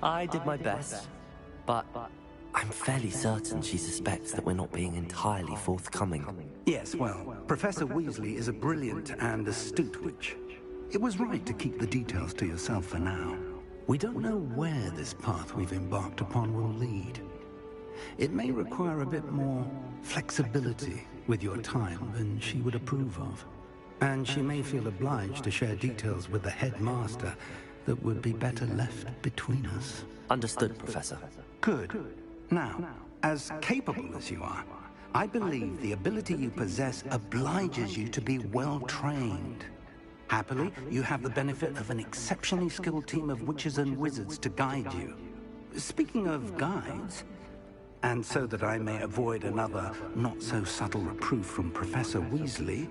S2: I did my best, but I'm fairly certain she suspects that we're not being entirely forthcoming.
S4: Yes, well, Professor Weasley is a brilliant and astute witch. It was right to keep the details to yourself for now. We don't know where this path we've embarked upon will lead. It may require a bit more flexibility with your time than she would approve of. And she may feel obliged to share details with the headmaster that would be better left between us.
S2: Understood, Professor.
S4: Good. Now, as capable as you are, I believe the ability you possess obliges you to be well-trained. Happily, you have the benefit of an exceptionally skilled team of witches and wizards to guide you. Speaking of guides, and so that I may avoid another not-so-subtle reproof from Professor Weasley,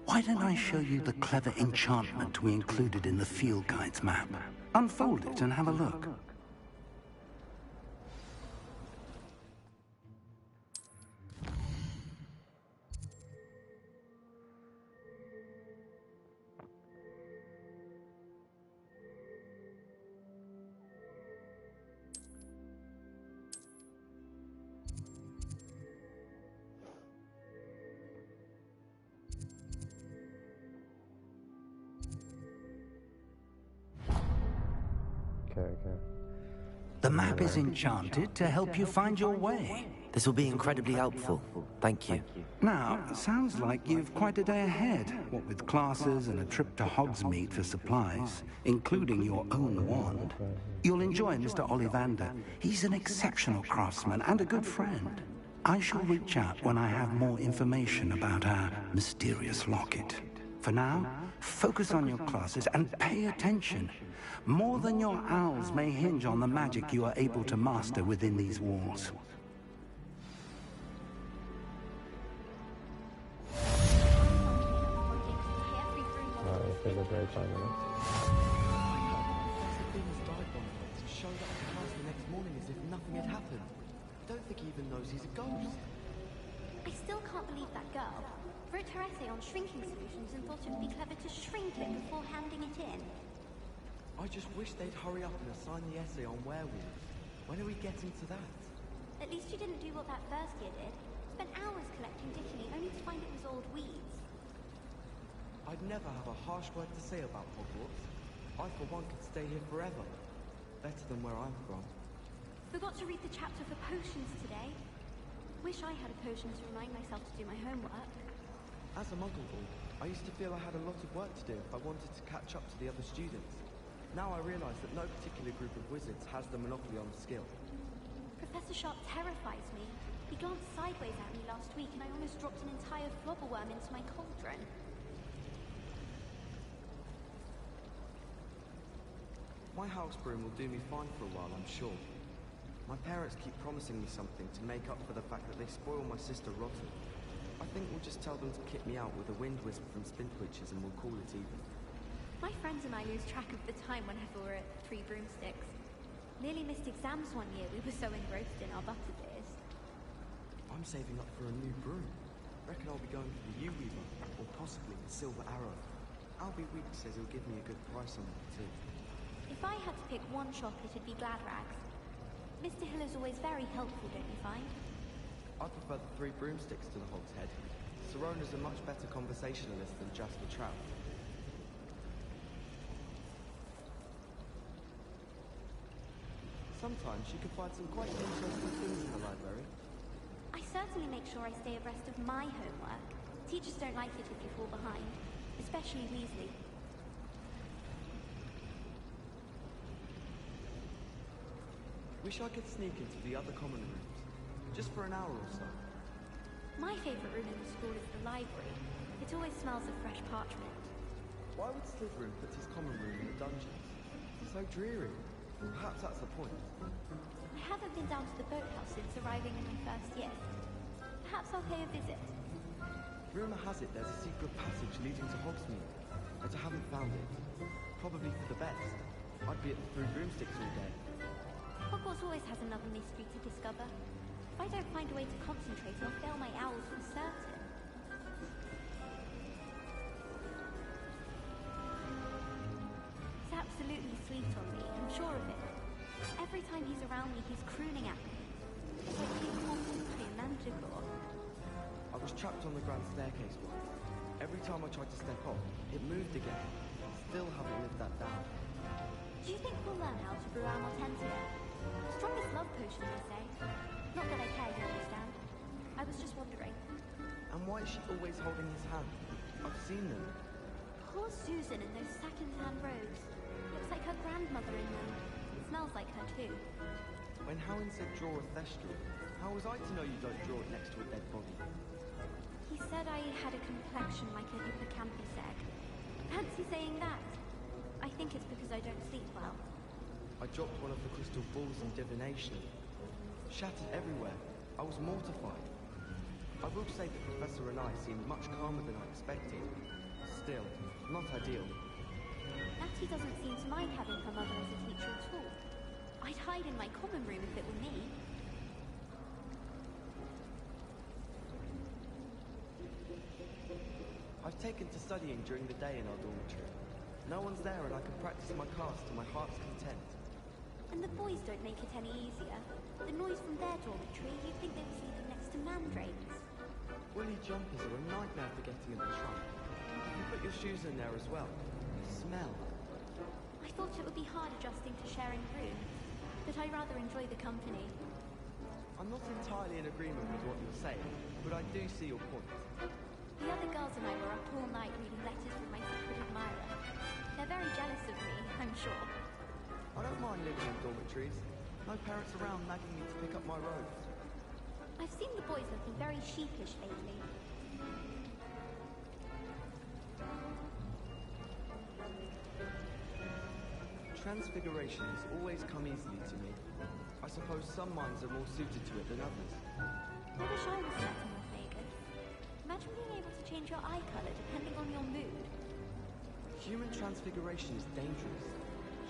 S4: why don't I show you the clever enchantment we included in the field guide's map? Unfold it and have a look. The map is enchanted to help you find your way.
S2: This will be incredibly helpful. Thank you.
S4: Now, sounds like you've quite a day ahead, what with classes and a trip to Hogsmeade for supplies, including your own wand. You'll enjoy Mr. Ollivander. He's an exceptional craftsman and a good friend. I shall reach out when I have more information about our mysterious locket. For now, focus on your classes and pay attention. More than your owls may hinge on the magic you are able to master within these walls.
S1: It's been a great time, isn't it?
S12: Showed up to class the next morning as if nothing had happened. I don't think he even knows he's a ghost.
S13: I still can't believe that girl wrote her essay on shrinking solutions and thought it would be clever to shrink it before handing it in.
S12: I just wish they'd hurry up and assign the essay on werewolves. When are we getting to that?
S13: At least you didn't do what that first year did. Spent hours collecting Dickeny only to find it was old weeds.
S12: I'd never have a harsh word to say about Hogwarts. I, for one, could stay here forever. Better than where I'm from.
S13: Forgot to read the chapter for potions today. Wish I had a potion to remind myself to do my homework.
S12: As a muggle boy, I used to feel I had a lot of work to do if I wanted to catch up to the other students. Now I realise that no particular group of wizards has the monopoly on skill.
S13: Professor Sharp terrifies me. He glanced sideways at me last week and I almost dropped an entire flobberworm into my cauldron.
S12: My house broom will do me fine for a while, I'm sure. My parents keep promising me something to make up for the fact that they spoil my sister rotten. I think we'll just tell them to kick me out with a wind wisp from Spintwitches and we'll call it even.
S13: My friends and I lose track of the time whenever we're at Three Broomsticks. Nearly missed exams one year, we were so engrossed in our butterbeers.
S12: I'm saving up for a new broom. Reckon I'll be going for the U-Weaver, or possibly the Silver Arrow. Albie Weeks says he'll give me a good price on it too.
S13: If I had to pick one shop, it'd be Gladrags. Mr. Hill is always very helpful, don't you find?
S12: I prefer the Three Broomsticks to the Hog's Head. Sirona's a much better conversationalist than Jasper Trout. Sometimes you can find some quite interesting things in the library.
S13: I certainly make sure I stay abreast of my homework. Teachers don't like it if you fall behind, especially Weasley.
S12: Wish I could sneak into the other common rooms, just for an hour or so.
S13: My favourite room in the school is the library. It always smells of fresh parchment.
S12: Why would Slytherin put his common room in the dungeons? So dreary. Perhaps that's the point.
S13: I haven't been down to the boathouse since arriving in my first year. Perhaps I'll pay a visit.
S12: Rumour has it there's a secret passage leading to Hogsmeade, but I haven't found it. Probably for the best. I'd be at the Three Broomsticks all day.
S13: Hogwarts always has another mystery to discover. If I don't find a way to concentrate, I'll fail my owls for certain. He's absolutely sweet on me, I'm sure of it. Every time he's around me, he's crooning at me. It's like being completely magical.
S12: I was trapped on the grand staircase once. Every time I tried to step off, it moved again. Still haven't lived that down.
S13: Do you think we'll learn how to brew Amortentia? Strongest love potion, they say. Not that I care, you understand. I was just wondering.
S12: And why is she always holding his hand? I've seen them.
S13: Poor Susan in those second-hand robes. Looks like her grandmother in them. Smells like her too.
S12: When Howin said draw a thestral, how was I to know you don't draw it next to a dead body?
S13: He said I had a complexion like a hippocampus egg. Fancy saying that? I think it's because I don't sleep well.
S12: I dropped one of the crystal balls in divination. Shattered everywhere. I was mortified. I will say that Professor and I seemed much calmer than I expected. Still, not ideal.
S13: Natty doesn't seem to mind having her mother as a teacher at all. I'd hide in my common room if it were me.
S12: I've taken to studying during the day in our dormitory. No one's there and I can practice my cast to my heart's content.
S13: And the boys don't make it any easier. The noise from their dormitory, you'd think they were sleeping next to mandrakes.
S12: Woolly jumpers are a nightmare for getting in the trunk. You put your shoes in there as well. They smell.
S13: I thought it would be hard adjusting to sharing a room, but I rather enjoy the company.
S12: I'm not entirely in agreement with what you're saying, but I do see your point.
S13: The other girls and I were up all night reading letters from my secret admirer. They're very jealous of me, I'm sure.
S12: I don't mind living in dormitories. No parents around nagging me to pick up my robes.
S13: I've seen the boys looking very sheepish lately.
S12: Transfiguration has always come easily to me. I suppose some minds are more suited to it than others.
S13: I wish I was Vegas. Imagine being able to change your eye color depending on your mood.
S12: Human transfiguration is dangerous.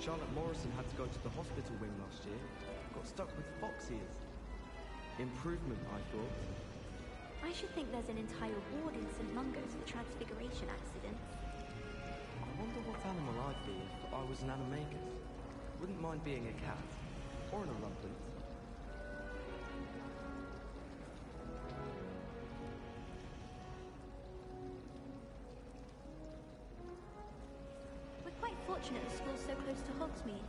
S12: Charlotte Morrison had to go to the hospital wing last year. Got stuck with fox ears. Improvement, I thought.
S13: I should think there's an entire ward in St. Mungo's for transfiguration accidents.
S12: I wonder what animal I'd be if I was an animagus. Wouldn't mind being a cat. Or an elephant.
S13: We're quite fortunate the school's so close to Hogsmeade.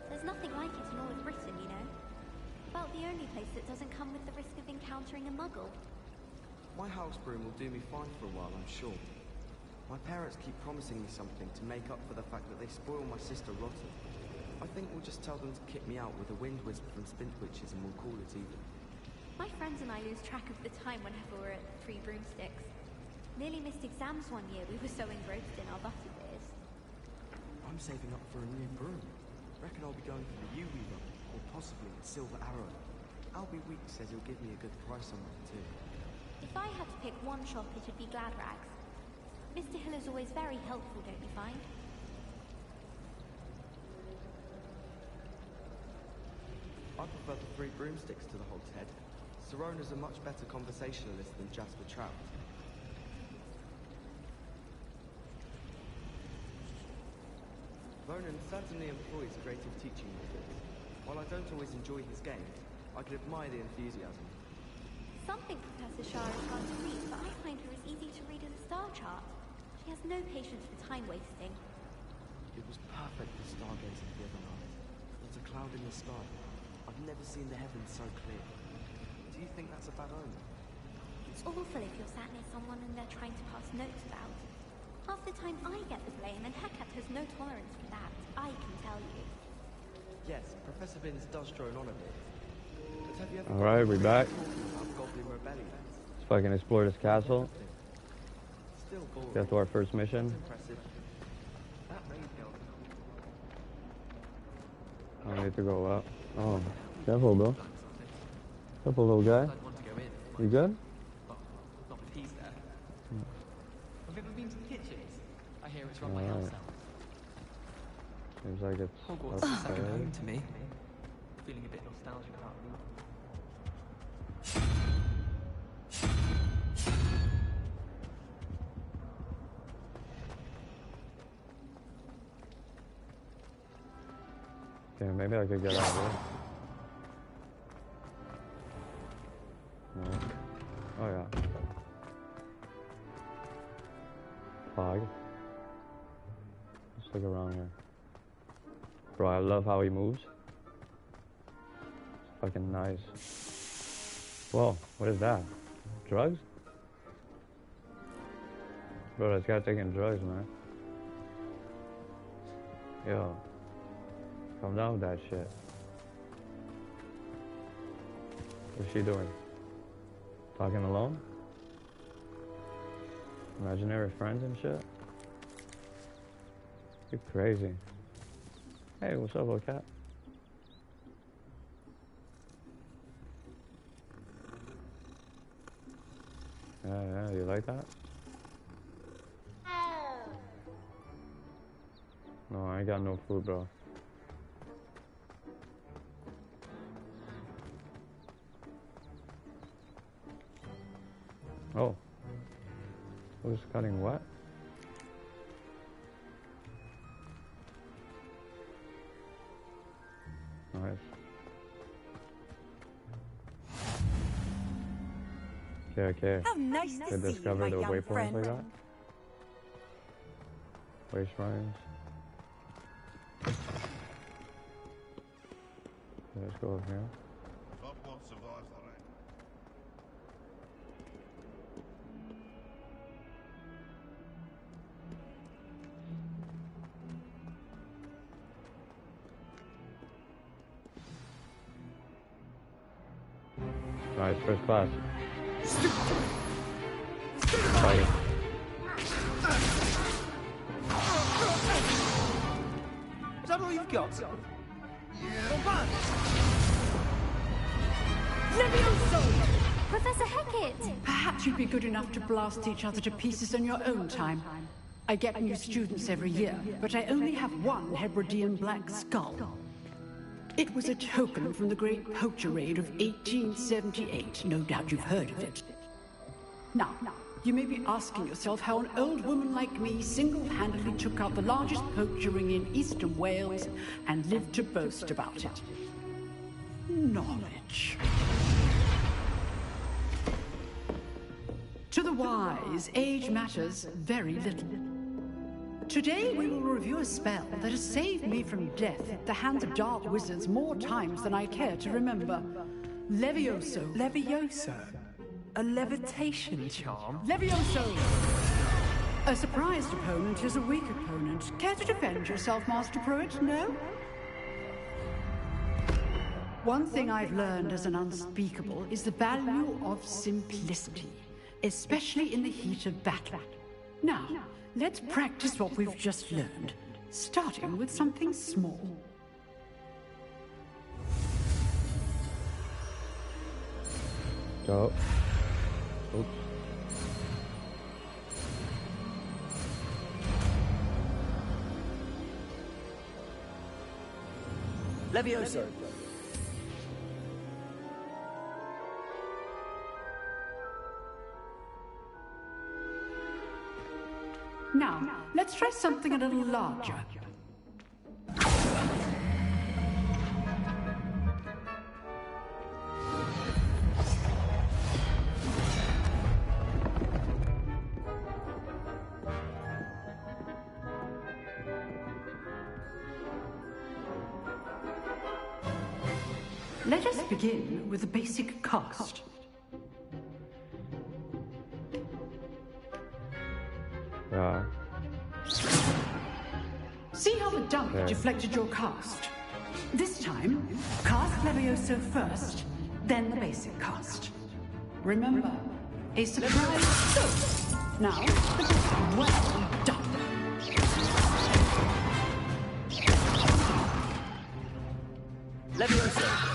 S13: There's nothing like it in all of Britain, you know. About the only place that doesn't come with the risk of encountering a muggle.
S12: My house broom will do me fine for a while, I'm sure. My parents keep promising me something to make up for the fact that they spoil my sister rotten. I think we'll just tell them to kick me out with a wind wisp from Spintwitches and we'll call it even.
S13: My friends and I lose track of the time whenever we're at Three Broomsticks. Nearly missed exams one year, we were so engrossed in our butterbeers.
S12: I'm saving up for a new broom. Reckon I'll be going for the UV run, or possibly a Silver Arrow. Albie Weeks says he'll give me a good price on that too.
S13: If I had to pick one shop, it'd be Gladrags. Mr. Hill is always very helpful, don't you find?
S12: I prefer the Three Broomsticks to the Hog's Head. Sirona's a much better conversationalist than Jasper Trout. Vernon certainly employs creative teaching methods. While I don't always enjoy his games, I can admire the enthusiasm.
S13: Some think Professor Shah is hard to read, but I find her as easy to read as a star chart. She has no patience for time wasting.
S12: It was perfect for stargazing the other night. Not a cloud in the sky. I've never seen the heavens so clear. Do you think that's a bad omen?
S13: It's awful if you're sat near someone and they're trying to pass notes about. Half the time I get the blame, and Hecate has no tolerance for that, I can tell you.
S12: Yes, Professor Binns does drone on a bit. But have you ever
S1: Alright, we back.
S12: Goblin Rebellion?
S1: Let's fucking explore this castle.
S12: Still boring.
S1: Get to our first mission.
S12: Impressive. That maid girl.
S1: I need to go up. Oh, careful, bro. Careful, little guy. You good?
S19: Not with peace there. Have you ever been to the kitchens? I hear it's run by house now.
S1: Seems like it's
S19: Hogwarts is second home to me. Feeling a bit nostalgic about it.
S1: Okay, maybe I could get out of here. No. Oh yeah. Fog. Let's look around here. Bro, I love how he moves. It's fucking nice. Whoa, what is that? Drugs? Bro, this guy taking drugs, man. Yo. Calm down with that shit. What's she doing? Talking alone? Imaginary friends and shit? You're crazy. Hey, what's up, little cat? Yeah, you like that? No, I ain't got no food, bro. Oh. Who's cutting what? Nice. Okay.
S20: How nice to see you, my
S1: the
S20: young
S1: waypoints
S20: friend.
S1: like that? Way shrines. Let's go over here. Nice, first class. Fighting.
S6: Is that all you've got?
S15: Professor Hecate!
S21: Perhaps you'd be good enough to blast each other to pieces in your own time. I get new students every year, but I only have one Hebridean black skull. It was a token from the Great Poacher Raid of 1878. No doubt you've heard of it. Now, you may be asking yourself how an old woman like me single-handedly took out the largest poacher ring in eastern Wales and lived to boast about it. Knowledge. To the wise, age matters very little. Today we will review a spell that has saved me from death at the hands of dark wizards more times than I care to remember. Levioso.
S17: Levioso? A levitation charm?
S21: Levioso! A surprised opponent is a weak opponent. Care to defend yourself, Master Pruitt? No? One thing I've learned as an unspeakable is the value of simplicity, especially in the heat of battle. Now, let's practice what we've just learned, starting with something small.
S1: Go. Oops.
S17: Levioso.
S21: Now, let's try something a little larger. Let us begin with the basic cast. See how the dummy deflected your cast? This time, cast Levioso first, then the basic cast. Remember, a surprise so. Now, well done.
S17: Levioso.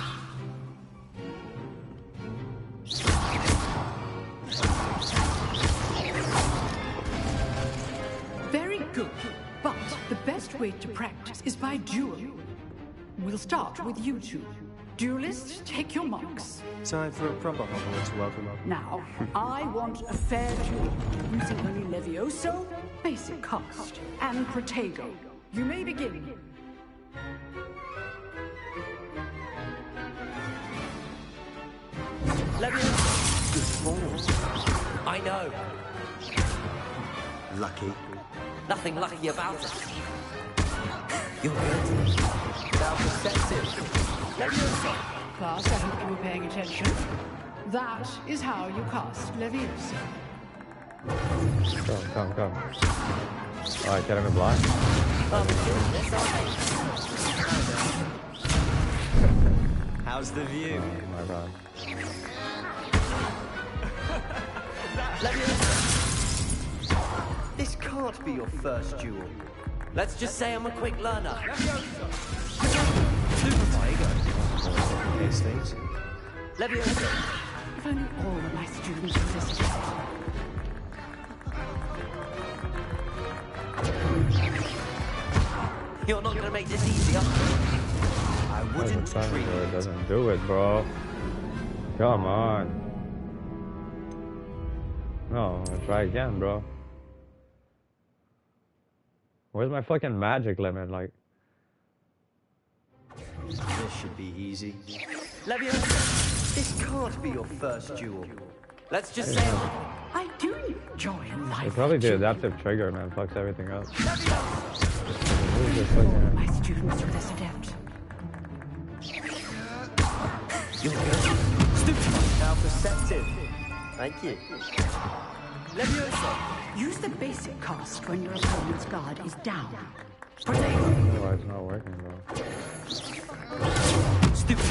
S21: Very good, but the best way to practice is by duel. We'll start with you two. Duelists, take your marks.
S14: Time for a proper Hogwarts welcome up.
S21: Now, I want a fair duel, using only Levioso, basic cast, and Protego. You may begin.
S17: Levioso. Good balls. I know.
S14: Lucky.
S2: Nothing lucky about it.
S17: You're good. Now perceptive. Levioso.
S21: Class, I hope you were paying attention. That is how you cast Levioso.
S1: Come. Alright, get him in blind.
S14: How's the view?
S1: Oh my god.
S17: This can't be your first duel.
S2: Let's just say I'm a quick learner.
S14: K-State.
S17: Levioso.
S21: If only all of my students were listening.
S2: You're not gonna make this easier.
S17: I wouldn't treat
S1: it. Doesn't do it, bro. Come on. No, I'll try again, bro. Where's my fucking magic limit? Like,
S14: This should be easy.
S17: Levioso. This can't be your first duel.
S2: Let's just say
S21: I do enjoy life.
S1: it's probably the adaptive trigger, man. Fucks everything up.
S21: My students are this adept.
S17: You're good. Stupid. Now perceptive. Thank you. Levioso.
S21: Use the basic cast when your opponent's guard is down.
S1: Oh, it's not working, bro.
S17: Stupid.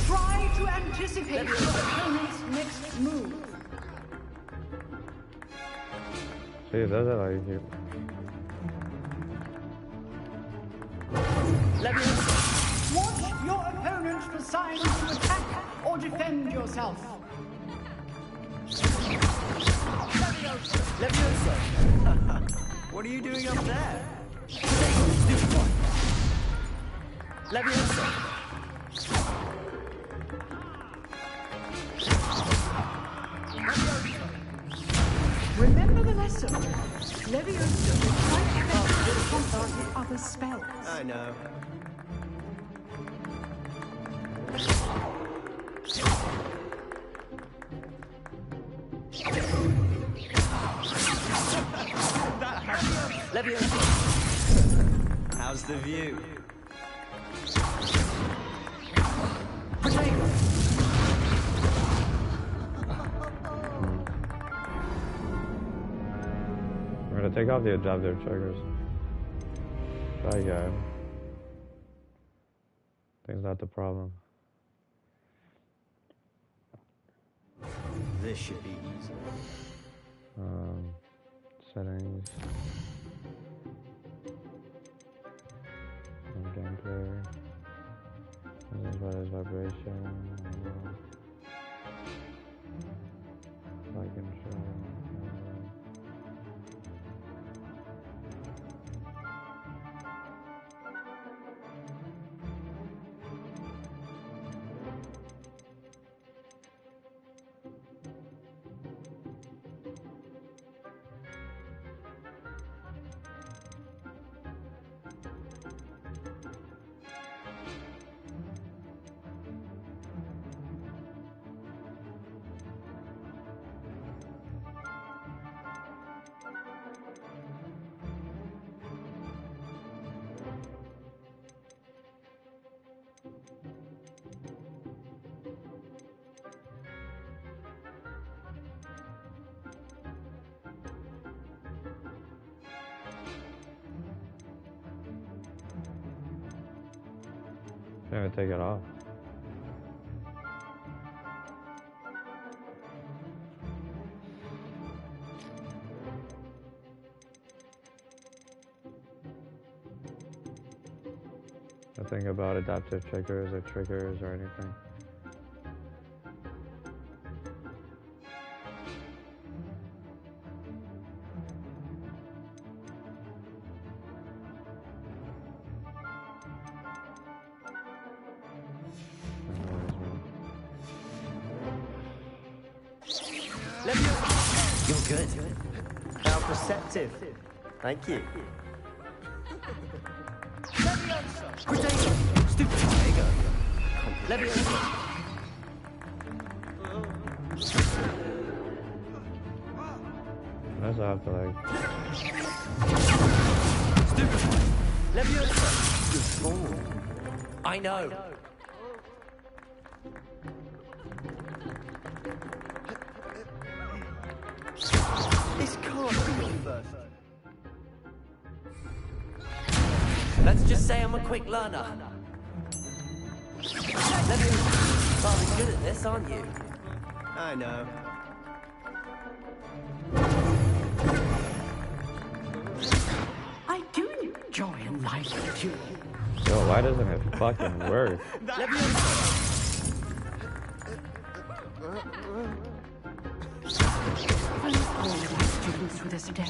S21: Try to anticipate your opponent's next move.
S1: See, it does it like you.
S21: Levioso. Watch your opponent for signs to attack or defend yourself.
S17: Levioso. What are you doing up there? Levioso.
S21: Remember the lesson. Leviosa is quite effective at combating other spells.
S14: I know. Leviosa. How's the view?
S1: We're gonna take off the adaptive triggers. Try again. I think that's the problem.
S14: This should be easy.
S1: Settings. Gameplay. As vibration. Light control. I'm gonna take it off. Nothing about adaptive triggers or anything.
S2: You're good.
S14: How perceptive. Thank you.
S17: Leviosa! Stupid Diego. Leviosa!
S1: Unless I have to like...
S17: Stupid Leviosa! Good form. I know.
S14: This can't be your first.
S2: Let's just say I'm a quick learner. Leviosa, rather good at this, aren't you?
S14: I know.
S21: I do enjoy a live duel.
S1: Yo, why doesn't it fucking work?
S21: All of my students with this deck.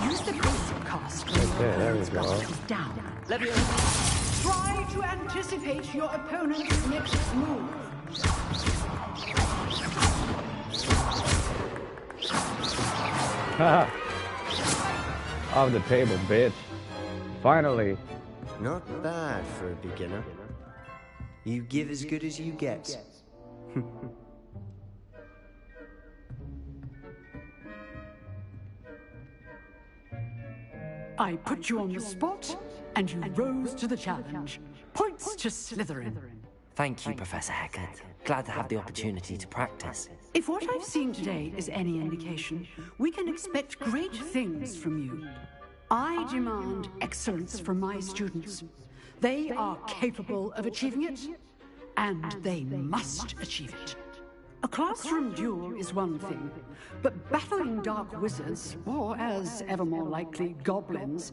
S21: Use the basic cast when
S1: Okay, there we go.
S21: is down. Try to anticipate your opponent's next move.
S1: Haha. Off the table, bitch. Finally.
S14: Not bad for a beginner. You give as good as you get.
S21: I put you on the spot, and you rose to the challenge. Points to Slytherin.
S2: Thank you, Professor Heckert. Glad to have the opportunity to practice.
S21: If what I've seen today is any indication, we can expect great things from you. I demand excellence from my students. They are capable of achieving it, and they must achieve it. A classroom duel is one thing, but battling dark wizards, or as ever more likely, goblins,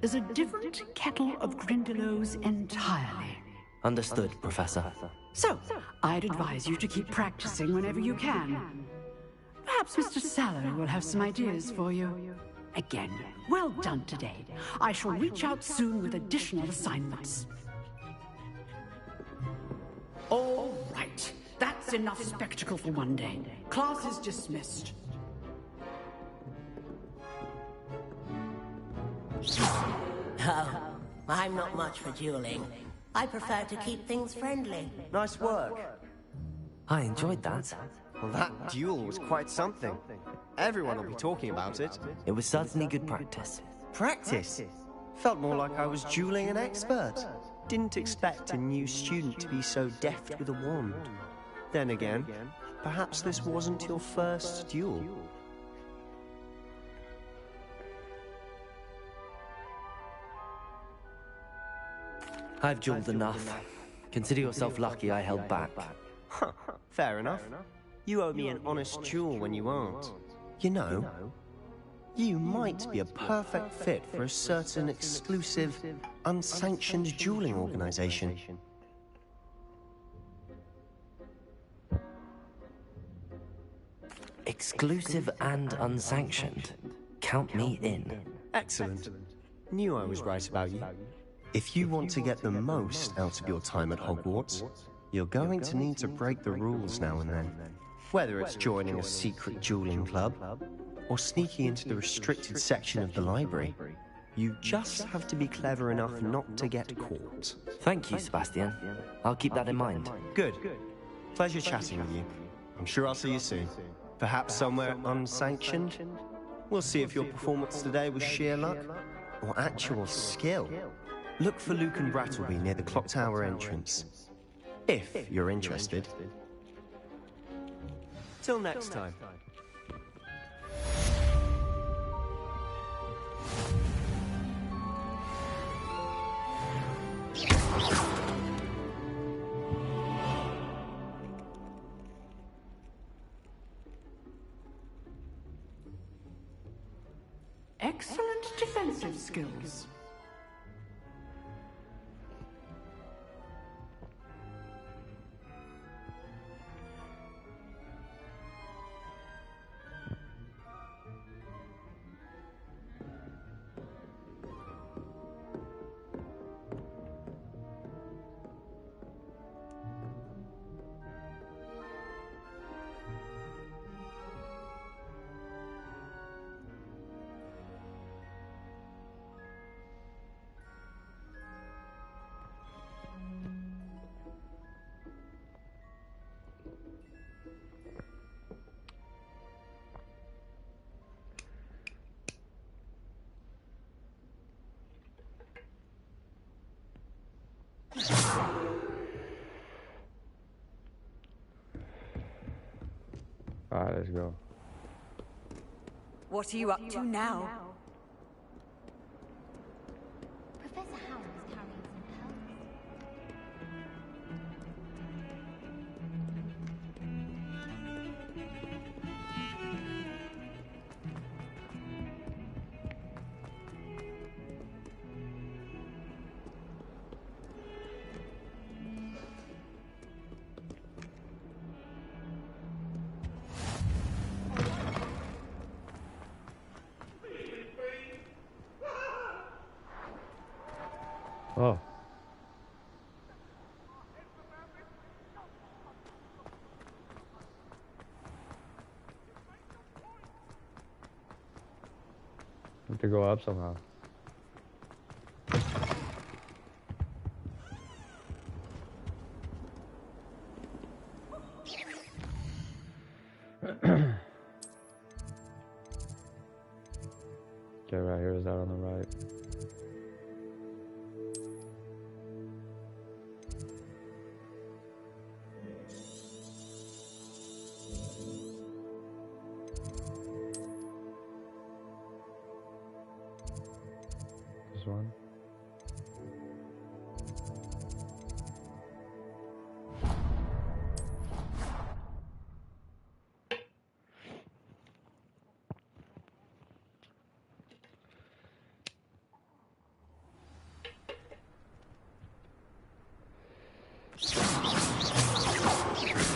S21: is a different kettle of Grindylows entirely.
S2: Understood, Professor.
S21: So, I'd advise you to keep practicing whenever you can. Perhaps Mr. Sallow will have some ideas for you. Again, well done today. I shall reach out soon with additional assignments. All right. That's enough spectacle for one day. Class is dismissed.
S20: Oh, I'm not much for dueling. I prefer to keep things friendly.
S14: Nice work.
S2: I enjoyed that.
S14: Well, that duel was quite something. Everyone will be talking about it.
S2: It was certainly good practice.
S14: Practice? Felt more like I was dueling an expert. Didn't expect a new student to be so deft with a wand. Then again, perhaps this wasn't your first duel.
S2: I've dueled enough. Consider yourself lucky I held back.
S14: Huh, fair enough. You owe me an honest duel when you aren't. You know, you might be a perfect fit for a certain exclusive, unsanctioned dueling organization.
S2: Exclusive and unsanctioned. Count me in.
S14: Excellent. Knew I was right about you. If you want to get the most out of your time at Hogwarts, you're going to need to break the rules now and then. Whether it's joining a secret dueling club, or sneaking into the restricted section of the library, you just have to be clever enough not to get caught.
S2: Thank you, Sebastian. I'll keep that in mind.
S14: Good. Pleasure chatting with you. I'm sure I'll see you soon. Perhaps somewhere unsanctioned? We'll see if your performance today was sheer luck, or actual skill. Look for Luke and Brattleby near the clock tower entrance. If you're interested. Till next time.
S21: Excellent defensive skills.
S1: Alright, let's go.
S3: What are you up to now?
S13: Professor Howard is carrying some pelts.
S1: Oh. Have to go up somehow. Okay, right here is that on the right. This one.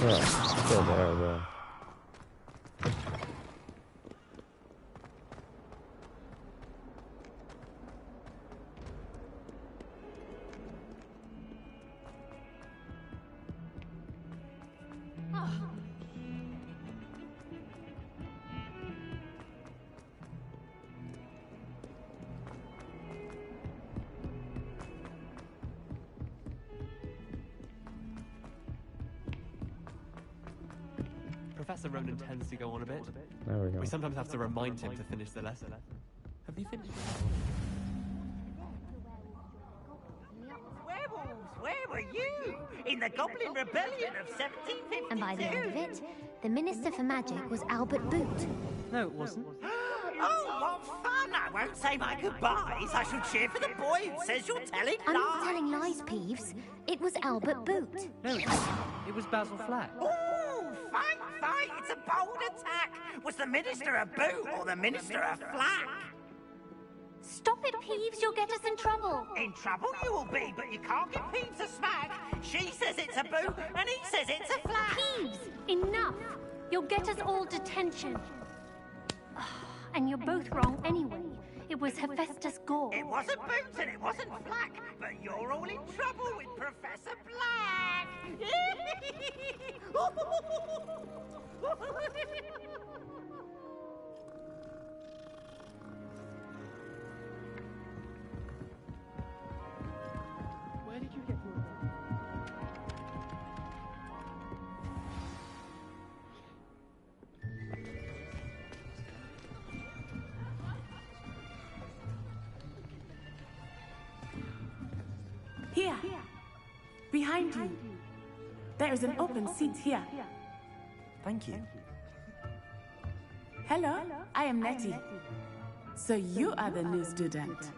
S1: Yeah, still there though.
S17: Professor Ronan tends to go on a bit.
S1: There we go.
S17: We sometimes have to remind him to finish the lesson. Have you finished?
S8: Werewolves, where were you? In the Goblin Rebellion of 1752?
S22: And by the end of it, the Minister for Magic was Albert Boot.
S17: No, it wasn't.
S8: Oh, what fun! I won't say my goodbyes. I shall cheer for the boy who says you're telling lies.
S22: I'm not telling lies, Peeves. It was Albert Boot.
S17: No, it was Basil Flack.
S8: Oh, fight! It's a bold attack. Was the Minister a boot or the Minister a flack?
S22: Stop it, Peeves. You'll get us in trouble.
S8: In trouble you will be, but you can't give Peeves a smack. She says it's a boot, and he says it's a flack.
S22: Peeves, enough. You'll get us all detention. And you're both wrong anyway. It was Hephaestus Gore.
S8: It wasn't Boots and it wasn't Flack, but you're all in trouble with Professor Black.
S17: Where did you get from?
S16: Here, behind you. There is an open seat here.
S2: Thank you.
S16: Hello, I am Nettie. So you are the new student.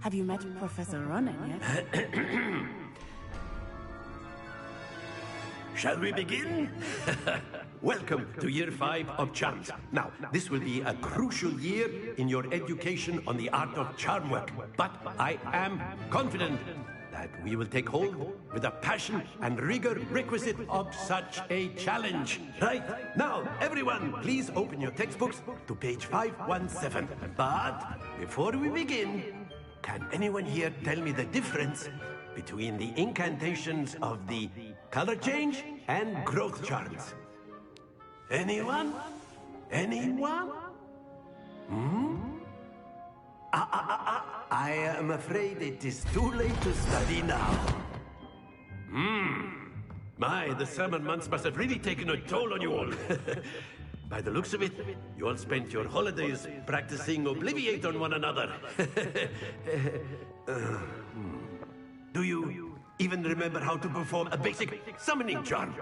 S16: Have you met Professor Ronan yet?
S5: Shall we begin? Welcome to Year 5 of Charms. Now, this will be a crucial year in your education on the art of charm work. But I am confident that we will take hold with the passion and rigor requisite of such a challenge. Right? Now, everyone, please open your textbooks to page 517. But before we begin, can anyone here tell me the difference between the incantations of the color change and growth charms? Anyone? Anyone? I am afraid it is too late to study now. My, the summer months must have really taken a toll on you all. By the looks of it, you all spent your holidays practicing Obliviate on one another. Do you even remember how to perform a basic summoning charm?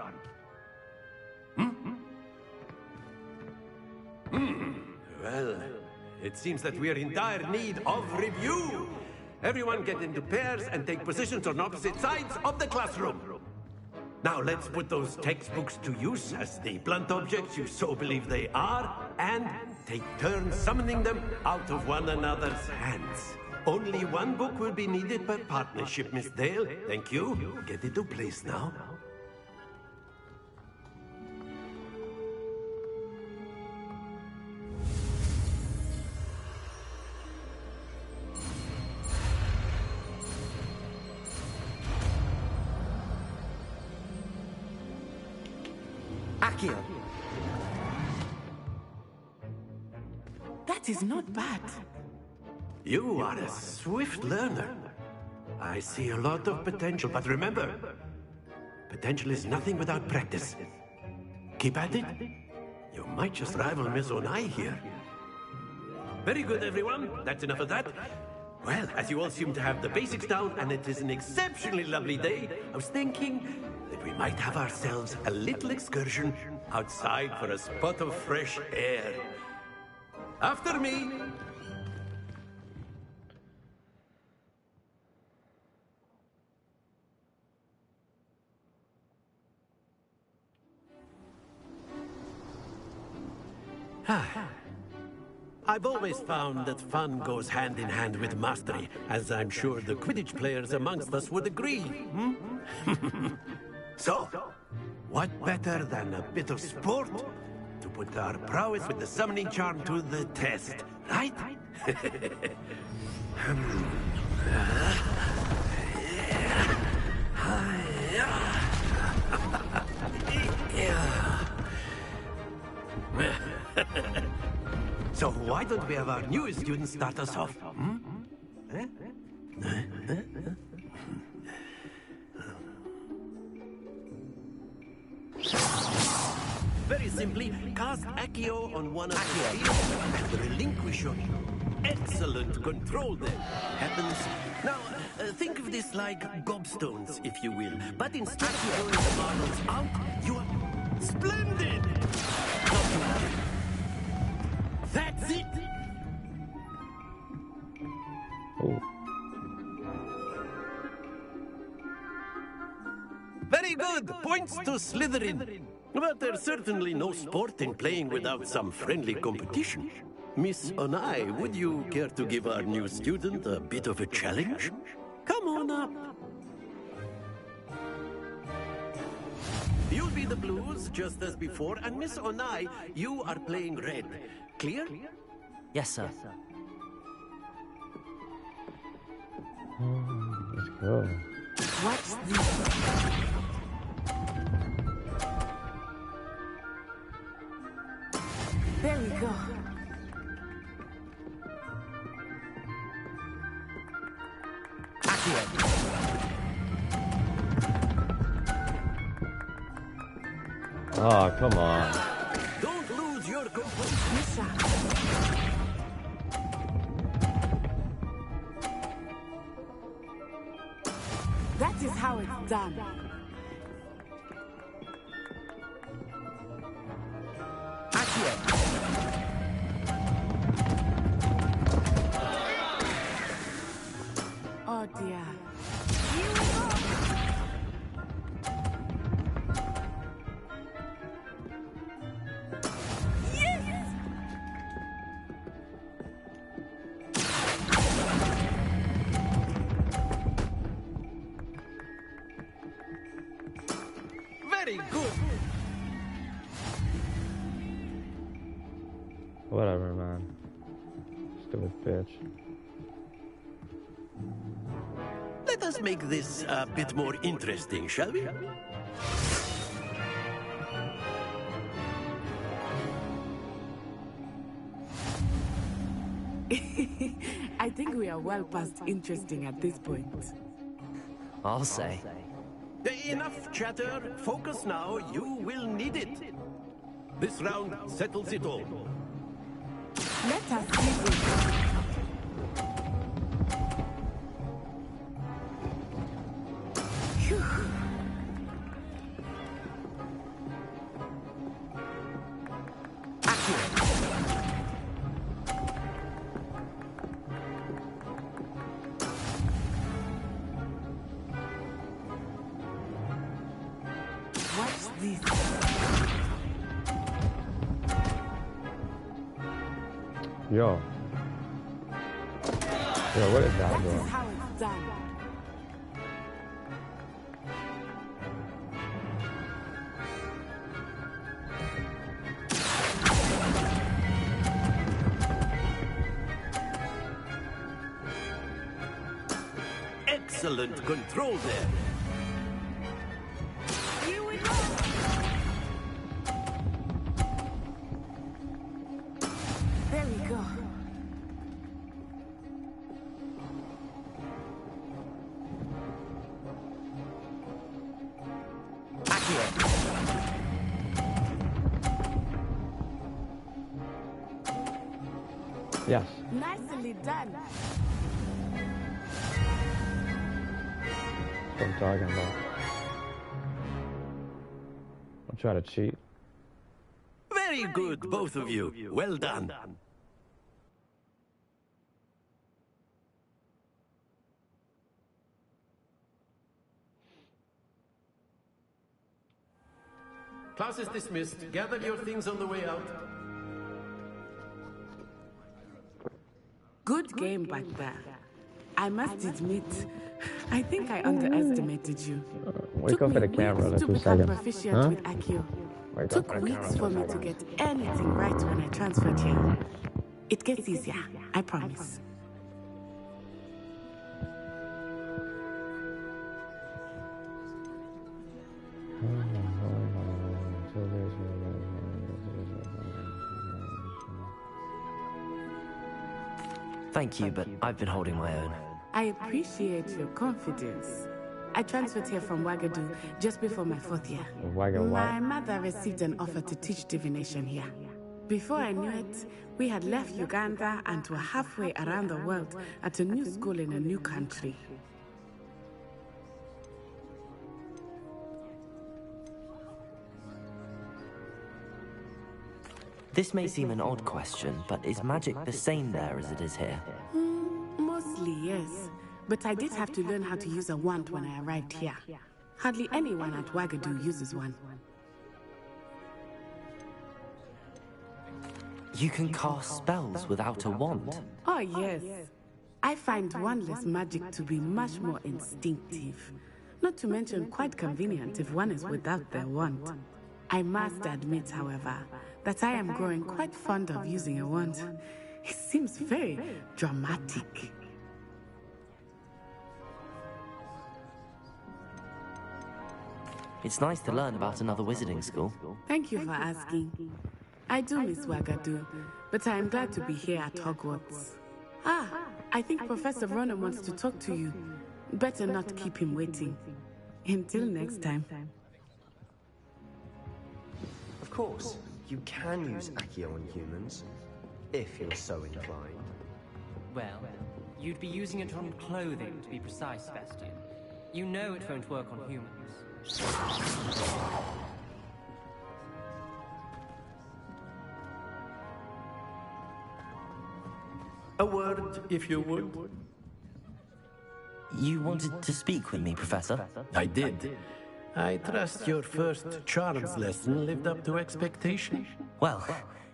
S5: Well, it seems that we are in dire need of review. Everyone get into pairs and take positions on opposite sides of the classroom. Now let's put those textbooks to use as the blunt objects you so believe they are, and take turns summoning them out of one another's hands. Only one book will be needed per partnership, Miss Dale. Thank you. Get into place now.
S16: Akio. That is not bad.
S5: You are a swift learner. I see a lot of potential, but remember, potential is nothing without practice. Keep at it. You might just rival Miss Onai here. Very good, everyone. That's enough of that. Well, as you all seem to have the basics down, and it is an exceptionally lovely day, I was thinking that we might have ourselves a little excursion outside for a spot of fresh air. After me. I've always found that fun goes hand in hand with mastery, as I'm sure the Quidditch players amongst us would agree. So, what better than a bit of sport to put our prowess with the summoning charm to the test, right? So why don't we have our newest student start us off? Very Accio on one of the fields and relinquish your... Excellent control there. Happens. Now, think of this like gobstones, if you will. But instead of throwing the marbles out, you are... Splendid! That's it!
S1: Oh.
S5: Very good. Points to Slytherin. But there's certainly no sport in playing without some friendly competition. Miss Onai, would you care to give our new student a bit of a challenge? Come on up. You'll be the blues, just as before, and Miss Onai, you are playing red. Clear?
S2: Yes, sir.
S1: Let's go.
S16: What's this? There we go.
S1: Oh, come on.
S5: Don't lose your composure.
S16: That is how it's done. Oh dear. Here we go. Yes!
S5: Very good.
S1: Whatever, man. Stupid bitch.
S5: Let us make this a bit more interesting, shall we?
S16: I think we are well past interesting at this point.
S2: I'll say.
S5: Enough chatter. Focus now. You will need it. This round settles it all.
S16: Let us see this. What's this?
S1: Yo. Yo, what is that,
S16: That
S1: bro?
S16: is how it's done.
S5: Excellent control there.
S16: Here we go. There we go.
S1: Yes.
S16: Nicely done.
S1: That's what I'm talking about. I'll try to cheat.
S5: Very good, both of you. Well done. Class is dismissed. Gather your things on the way out.
S16: Good game back there. I must admit, I think I underestimated you.
S1: Wake up for the camera, like
S16: to
S1: 2
S16: become
S1: seconds.
S16: proficient
S1: Huh?
S16: with Accio.
S1: Wake up
S16: Took
S1: for the camera,
S16: weeks
S1: 2
S16: for me to
S1: seconds.
S16: get anything right when I transferred here. It gets easier, I promise.
S2: Thank you, but I've been holding my own.
S16: I appreciate your confidence. I transferred here from Wagadu just before my 4th year.
S1: Wagga what?
S16: My mother received an offer to teach divination here. Before I knew it, we had left Uganda and were halfway around the world at a new school in a new country.
S2: This may seem an odd question, but is magic the same there as it is here?
S16: Mostly, yes. But I did have to learn how to use a wand when I arrived here. Hardly anyone at Wagadu uses one.
S2: You can cast spells without a wand?
S16: Oh, yes. I find wandless magic to be much more instinctive. Not to mention quite convenient if one is without their wand. I must admit, however, that I am growing quite fond of using a wand. It seems very dramatic.
S2: It's nice to learn about another wizarding school.
S16: Thank you for asking. I do miss Wagadu, but I am glad to be here at Hogwarts. I think Professor Ronan wants to talk to you. Better not keep him waiting. Until next time.
S14: Of course, you can use Accio on humans, if you're so inclined.
S17: Well, you'd be using it on clothing, to be precise, Sebastian. You know it won't work on humans.
S5: A word, if you would.
S2: You wanted to speak with me, Professor?
S5: I did. I trust your first charms lesson lived up to expectation.
S2: Well,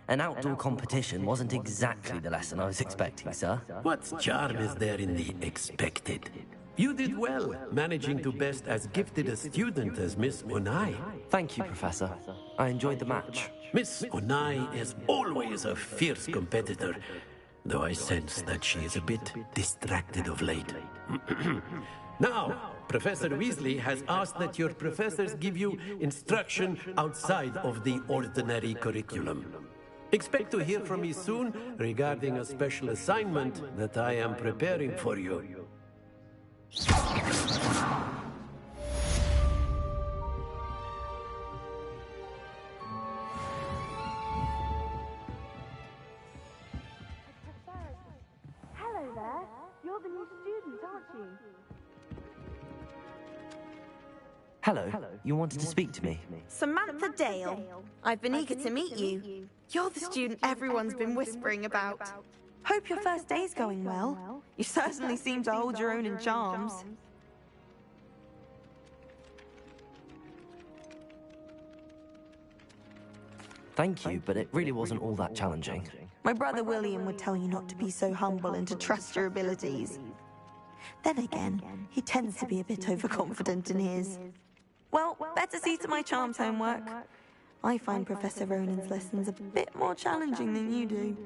S2: an outdoor competition wasn't exactly the lesson I was expecting, sir.
S5: What charm is there in the expected? You did well, managing to best as gifted a student as Miss Onai.
S2: Thank you, Professor. I enjoyed the match.
S5: Miss Onai is always a fierce competitor, though I sense that she is a bit distracted of late. Now, Professor Weasley has asked that your professors give you instruction outside of the ordinary curriculum. Expect to hear from me soon regarding a special assignment that I am preparing for you.
S13: Hello there. You're the new student, aren't you?
S2: Hello. You wanted to speak to me?
S7: Samantha Dale. I've been eager to meet you. You're the student everyone's been whispering about. Hope your first day's going well. You certainly seem to hold your own in charms.
S2: Thank you, but it really wasn't all that challenging.
S7: My brother William would tell you not to be so humble and to trust your abilities. Then again, he tends to be a bit overconfident in his. Well, better see to my charms homework. I find Professor Ronan's lessons a bit more challenging than you do.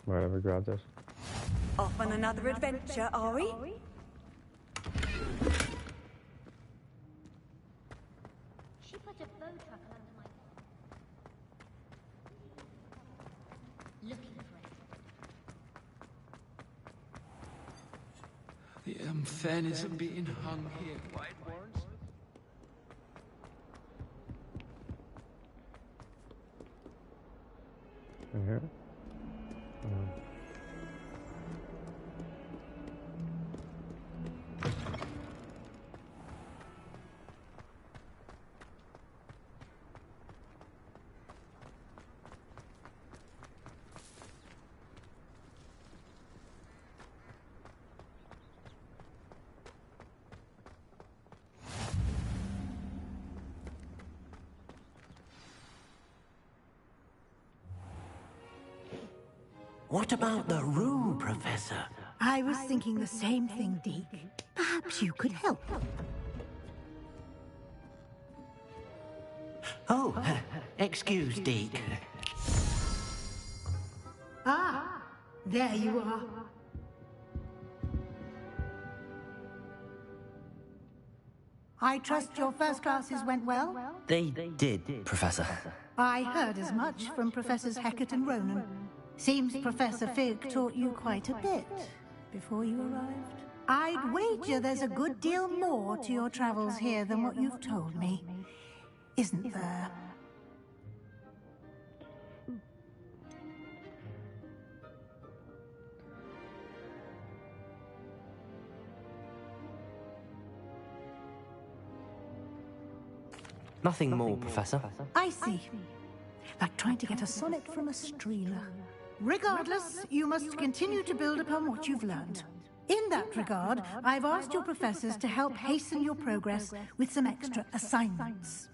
S1: Right, let me grab this.
S3: Off on another adventure, are we?
S13: She put a bow truckle under my looking for it.
S9: The unfairness of being hung here, White Warrens.
S1: here?
S2: What about the room, Professor?
S10: I was thinking the same thing, Deke. Perhaps you could help.
S2: Oh, excuse, Deke.
S10: Ah, there you are. I trust your first classes went well?
S2: They did, Professor.
S10: I heard as much from Professors Hecat and Ronan. Seems Professor Fig taught you quite a bit before you arrived. I'd wager there's a good deal more to your travels here than what you've told me. Isn't there?
S2: Nothing more, Professor.
S10: I see. Like trying to get a sonnet from a streeler. Regardless, you must continue to build upon what you've learned. In that regard, I've asked your professors to help hasten your progress with some extra assignments.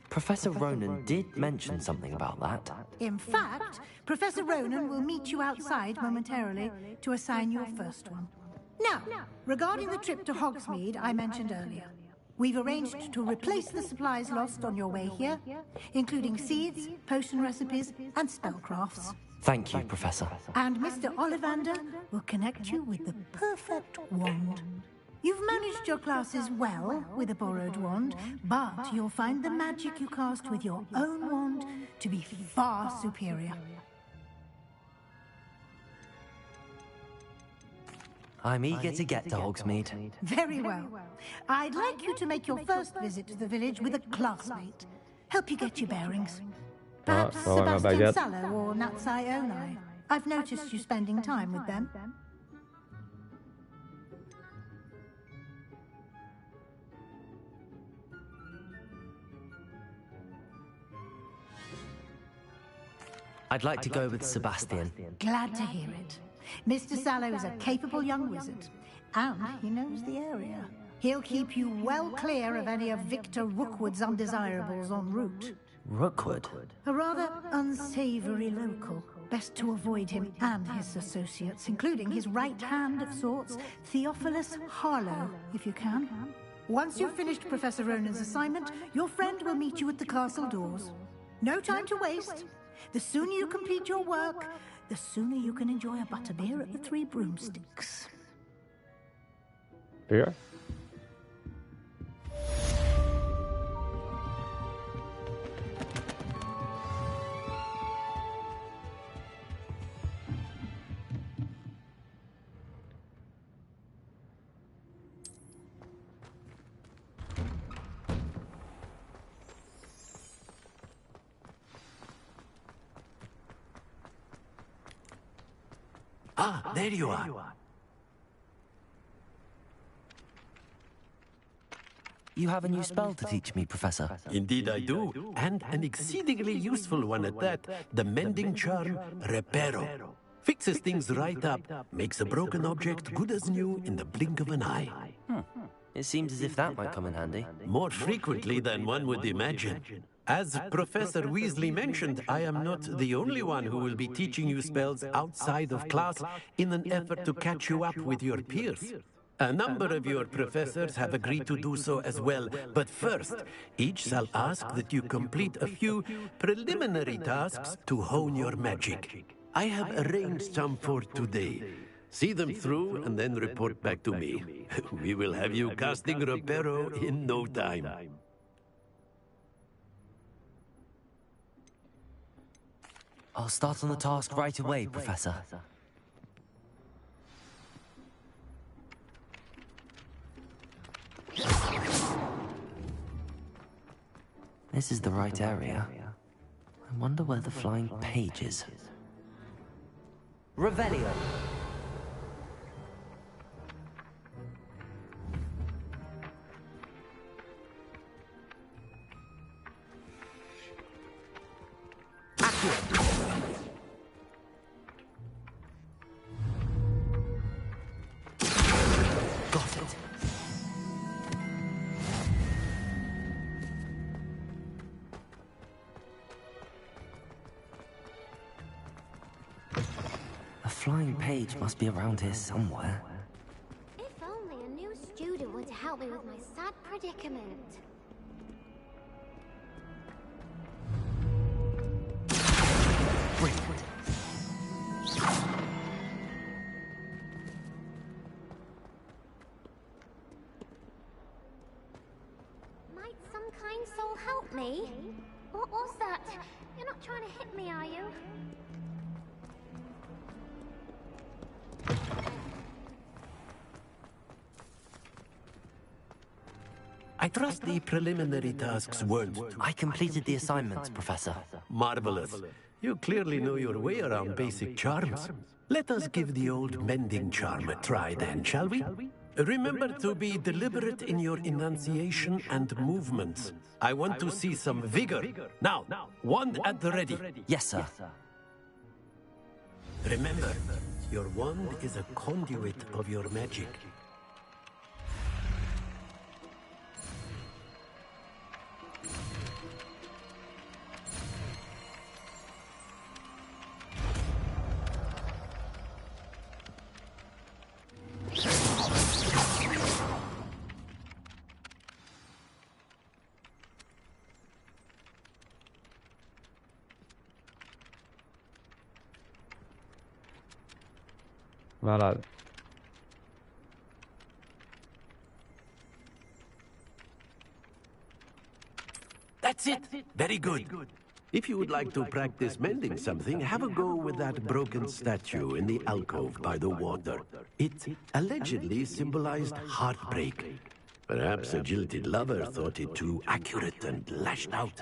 S2: Professor Ronan did mention something about that.
S10: In fact, Professor Ronan will meet you outside momentarily to assign your first one. Now, regarding the trip to Hogsmeade I mentioned earlier, we've arranged to replace the supplies lost on your way here, including seeds, potion recipes, and spellcrafts.
S2: Thank you, Professor.
S10: And Mr. Ollivander will connect you with the perfect wand. You've managed your classes well with a borrowed wand, but you'll find the magic you cast with your own wand to be far superior.
S2: I'm eager to get to Hogsmeade.
S10: Very well. I'd like you to make your first visit to the village with a classmate. Help you get your bearings. Perhaps Sebastian Sallow or Natsai Onai. I've noticed you spending time with them.
S2: I'd like to go with Sebastian.
S10: Glad to hear it. Mr. Sallow is a capable young wizard, and he knows the area. He'll keep you well clear of any of Victor Rookwood's undesirables en route.
S2: Rookwood?
S10: A rather unsavory local. Best to avoid him and his associates, including his right hand of sorts, Theophilus Harlow, if you can. Once you've finished Professor Ronan's assignment, your friend will meet you at the castle doors. No time to waste. The sooner you complete your work, the sooner you can enjoy a butterbeer at the Three Broomsticks.
S1: Beer?
S5: Ah, there you are.
S2: You have a new spell to teach me, Professor.
S5: Indeed I do, and an exceedingly useful one at that. The mending charm, Reparo. Fixes things right up, makes a broken object good as new in the blink of an eye.
S2: It seems as if that might come in handy.
S5: More frequently than one would imagine. As Professor Weasley mentioned, I am not the only one who will be teaching you spells outside of class in an effort to catch you up with your peers. A number of your professors have agreed to do so as well, but first, each shall ask that you complete a few preliminary tasks to hone your magic. I have arranged some for today. See them through and then report back to me. We will have you casting Reparo in no time.
S2: I'll start on the task right away, Professor. This is the right area. I wonder where the flying page is. Revelio! Got it. A flying page must be around here somewhere.
S13: If only a new student were to help me with my sad predicament. Might some kind soul help me? What was that? You're not trying to hit me, are you?
S5: I trust the preliminary tasks weren't...
S2: I completed the assignments, Professor.
S5: Marvelous. You clearly know your way around basic charms. Let us give the old mending charm a try then, shall we? Remember to be deliberate in your enunciation and movements. I want to see some vigor. Now, wand at the ready.
S2: Yes, sir.
S5: Remember, your wand is a conduit of your magic.
S1: Malad.
S5: That's it. Very good. If you would like to practice mending something, have a go with that broken statue in the alcove by the water. It allegedly symbolized heartbreak. Perhaps a jilted lover thought it too accurate and lashed out.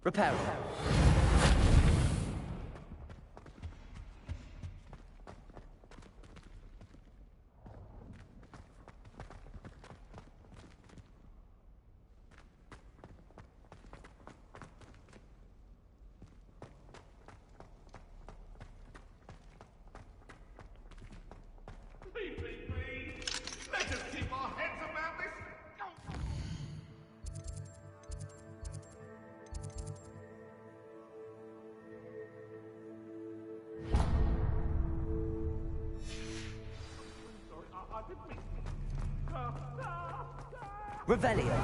S2: Repair it.
S9: Let us keep our heads about this.
S2: Revelio.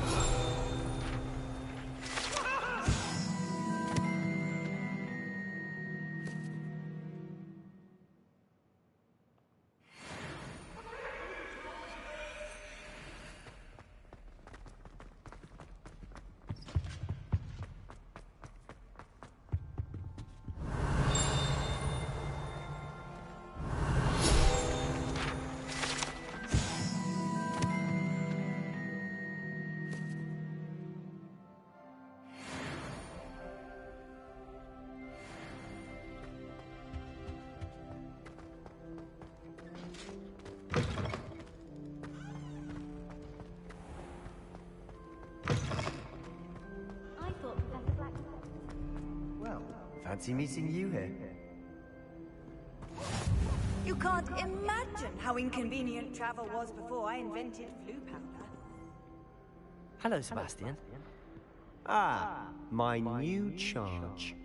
S11: Fancy meeting you here.
S3: You can't imagine how inconvenient travel was before I invented flu powder.
S17: Hello, Sebastian.
S14: Ah, my new charge.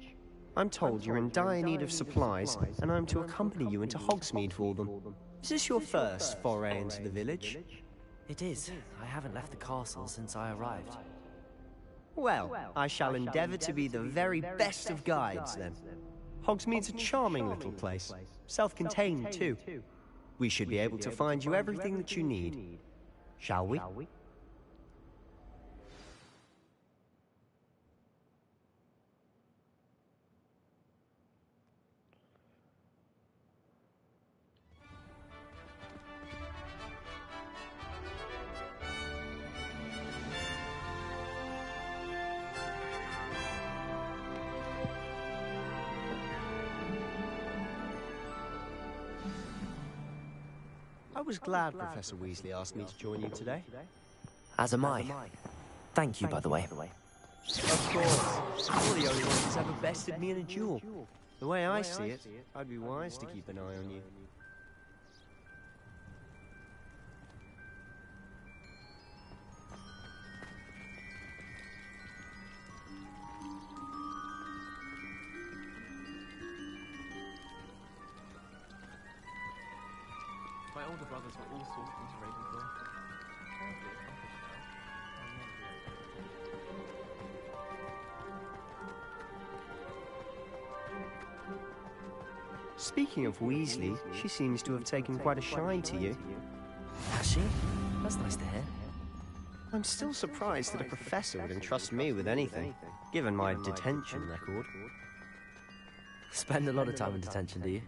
S14: I'm told you're in dire need of supplies, and I'm to accompany you into Hogsmeade for them. Is this your first foray into the village?
S17: It is. I haven't left the castle since I arrived.
S14: Well, I shall endeavour to be the very best of guides, then. Hogsmeade's a charming little place. Self-contained, too. We should be able to find you everything that you need. Shall we? I was glad Professor Weasley asked me to join you today.
S2: As am I. Thank you, by the way.
S14: Of course. You're the only one who's ever bested me in a duel. The way I see it, I'd be wise to keep an eye on you.
S19: My older brothers were all sorted into Ravenclaw. Apparently accomplished now.
S14: Speaking of Weasley, she seems to have taken quite a shine to you.
S2: Has she? That's nice to hear.
S14: I'm still surprised that a professor would entrust me with anything, given my detention record.
S2: Spend a lot of time in detention, do you?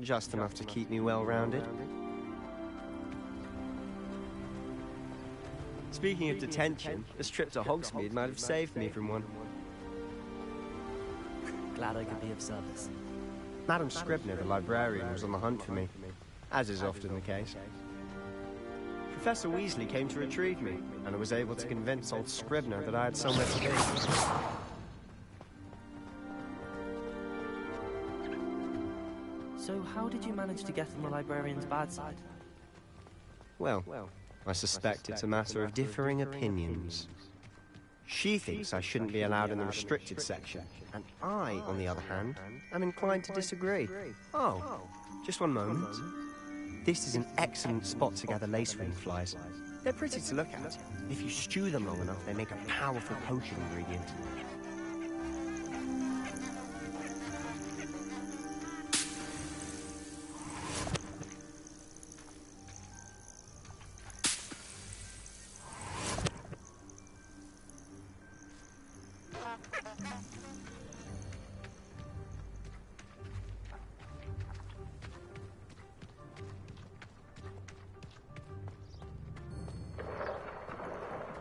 S14: Just enough to keep me well-rounded. Speaking of detention, this trip to Hogsmeade might have saved me from one.
S2: Glad I could be of service.
S14: Madam Scribner, the librarian, was on the hunt for me, as is often the case. Professor Weasley came to retrieve me, and I was able to convince old Scribner that I had somewhere to be.
S2: So how did you manage to get on the librarian's bad side?
S14: Well, I suspect it's a matter of differing opinions. She thinks I shouldn't be allowed in the restricted section, and I, on the other hand, am inclined to disagree. Oh, just one moment. This is an excellent spot to gather lacewing flies. They're pretty to look at. If you stew them long enough, they make a powerful potion ingredient.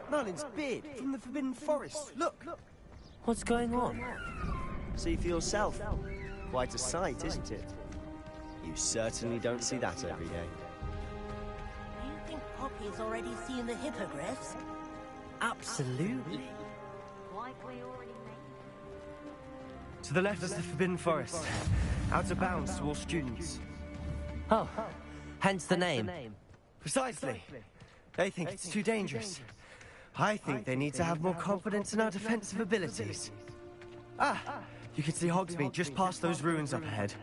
S14: Merlin's beard from the Forbidden Forest. Look!
S2: What's going on?
S14: See for yourself. Quite a sight, isn't it? You certainly don't see that every day.
S20: Do you think Poppy's already seen the hippogriffs?
S2: Absolutely.
S11: To the left is the Forbidden Forest. Out of bounds to all students.
S2: Oh, hence the name.
S11: Precisely. They think it's too dangerous. I think they need to have more confidence in our defensive abilities. Ah, you can see Hogsmeade just past those ruins up ahead.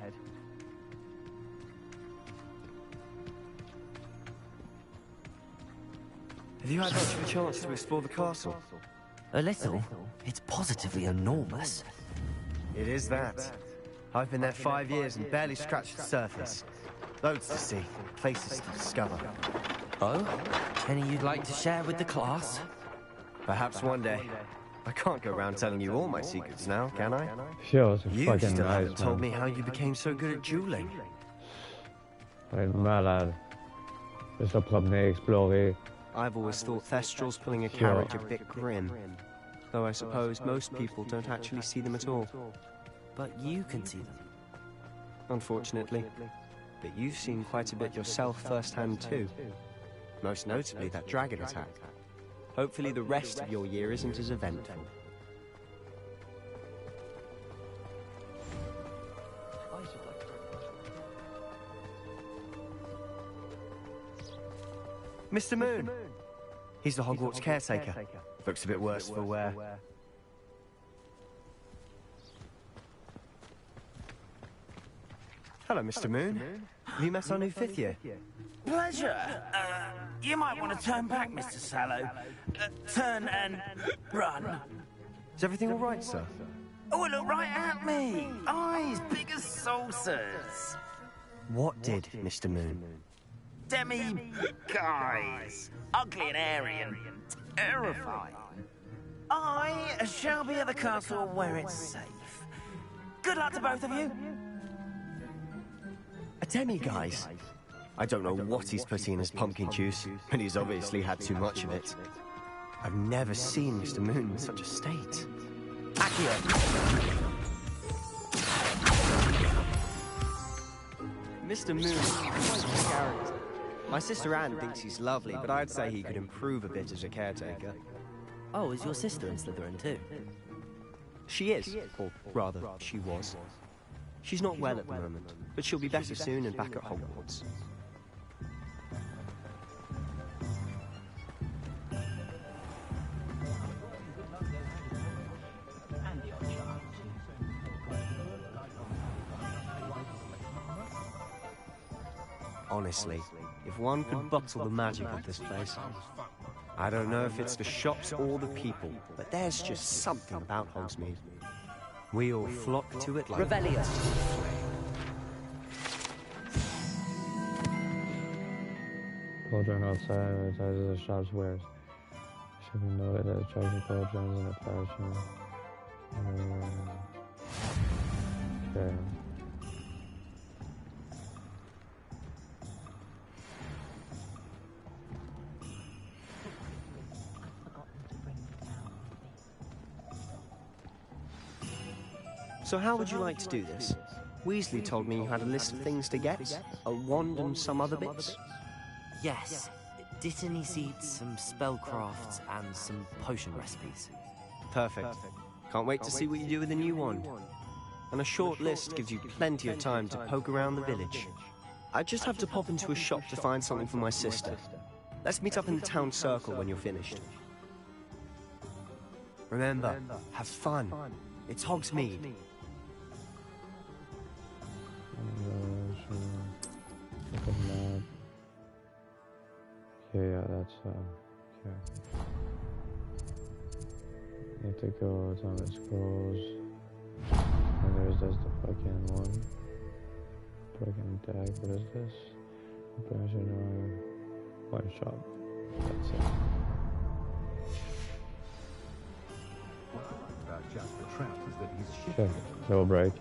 S11: Have you had much of a chance to explore the castle?
S2: A little. It's positively enormous.
S11: It is that. I've been there 5 years and barely scratched the surface. Loads to see, places to discover.
S2: Oh? Any you'd like to share with the class?
S11: Perhaps one day. I can't go around telling you all my secrets now, can I?
S1: Sure, it's
S11: You
S1: fucking
S11: still
S1: nice,
S11: haven't told
S1: man.
S11: me how you became so good at dueling.
S1: My lad. Just a promener, explorer.
S11: I've always thought Thestrals pulling a carriage a bit grim. Though I suppose most people don't actually see them at all.
S2: But you can see them.
S11: Unfortunately. But you've seen quite a bit yourself firsthand too. Most notably that dragon attack. Hopefully the rest of your year isn't as eventful. Mr. Moon. He's the Hogwarts caretaker. Looks a bit worse for wear. Hello, Mr. Moon. Have you met our new 5th year?
S6: Pleasure. You might want to turn back, Mr. Sallow. Turn and run.
S11: Is everything all right, sir?
S6: Oh, look right at me. Eyes big as saucers.
S11: What did, Mr. Moon?
S6: Demi-guys. Ugly and airy and terrifying. I shall be at the castle where it's safe. Good luck to both of you.
S11: A demi-guise? I don't know what he's putting in his pumpkin juice, and he's obviously had too much of it. I've never seen Mr. Moon in such a state. Accio! Mr. Moon is quite a character. My sister Anne thinks he's lovely, but I'd say he could improve a bit as a caretaker.
S2: Oh, is your sister in Slytherin too?
S11: She is, or rather, she was. She's not well at the moment, but she'll be better soon and back at Hogwarts. Honestly, if one could bottle the magic of this place. I don't know if it's the shops or the people, but there's just something about Hogsmeade. We all flock to it like...
S2: Revelio!
S1: Cauldron outside advertises the shop's wares. Should be noted that attracting cauldrons in a fashion. Okay.
S11: So how would you like to do this? Weasley told me you had a list of things to get. A wand and some other bits.
S2: Yes. Dittany seeds, some spellcrafts, and some potion recipes.
S11: Perfect. Can't wait to see what you do with the new wand. And a short list gives you plenty of time to poke around the village. I just have to pop into a shop to find something for my sister. Let's meet up in the town circle when you're finished. Remember, have fun. It's Hogsmeade.
S1: Okay, yeah, that's, okay. Need to go, it's on the scrolls. And there's just the fucking one. Fucking tag, what is this? One shot. That's it.
S9: About just the trap is that he's
S1: Okay, so we'll break.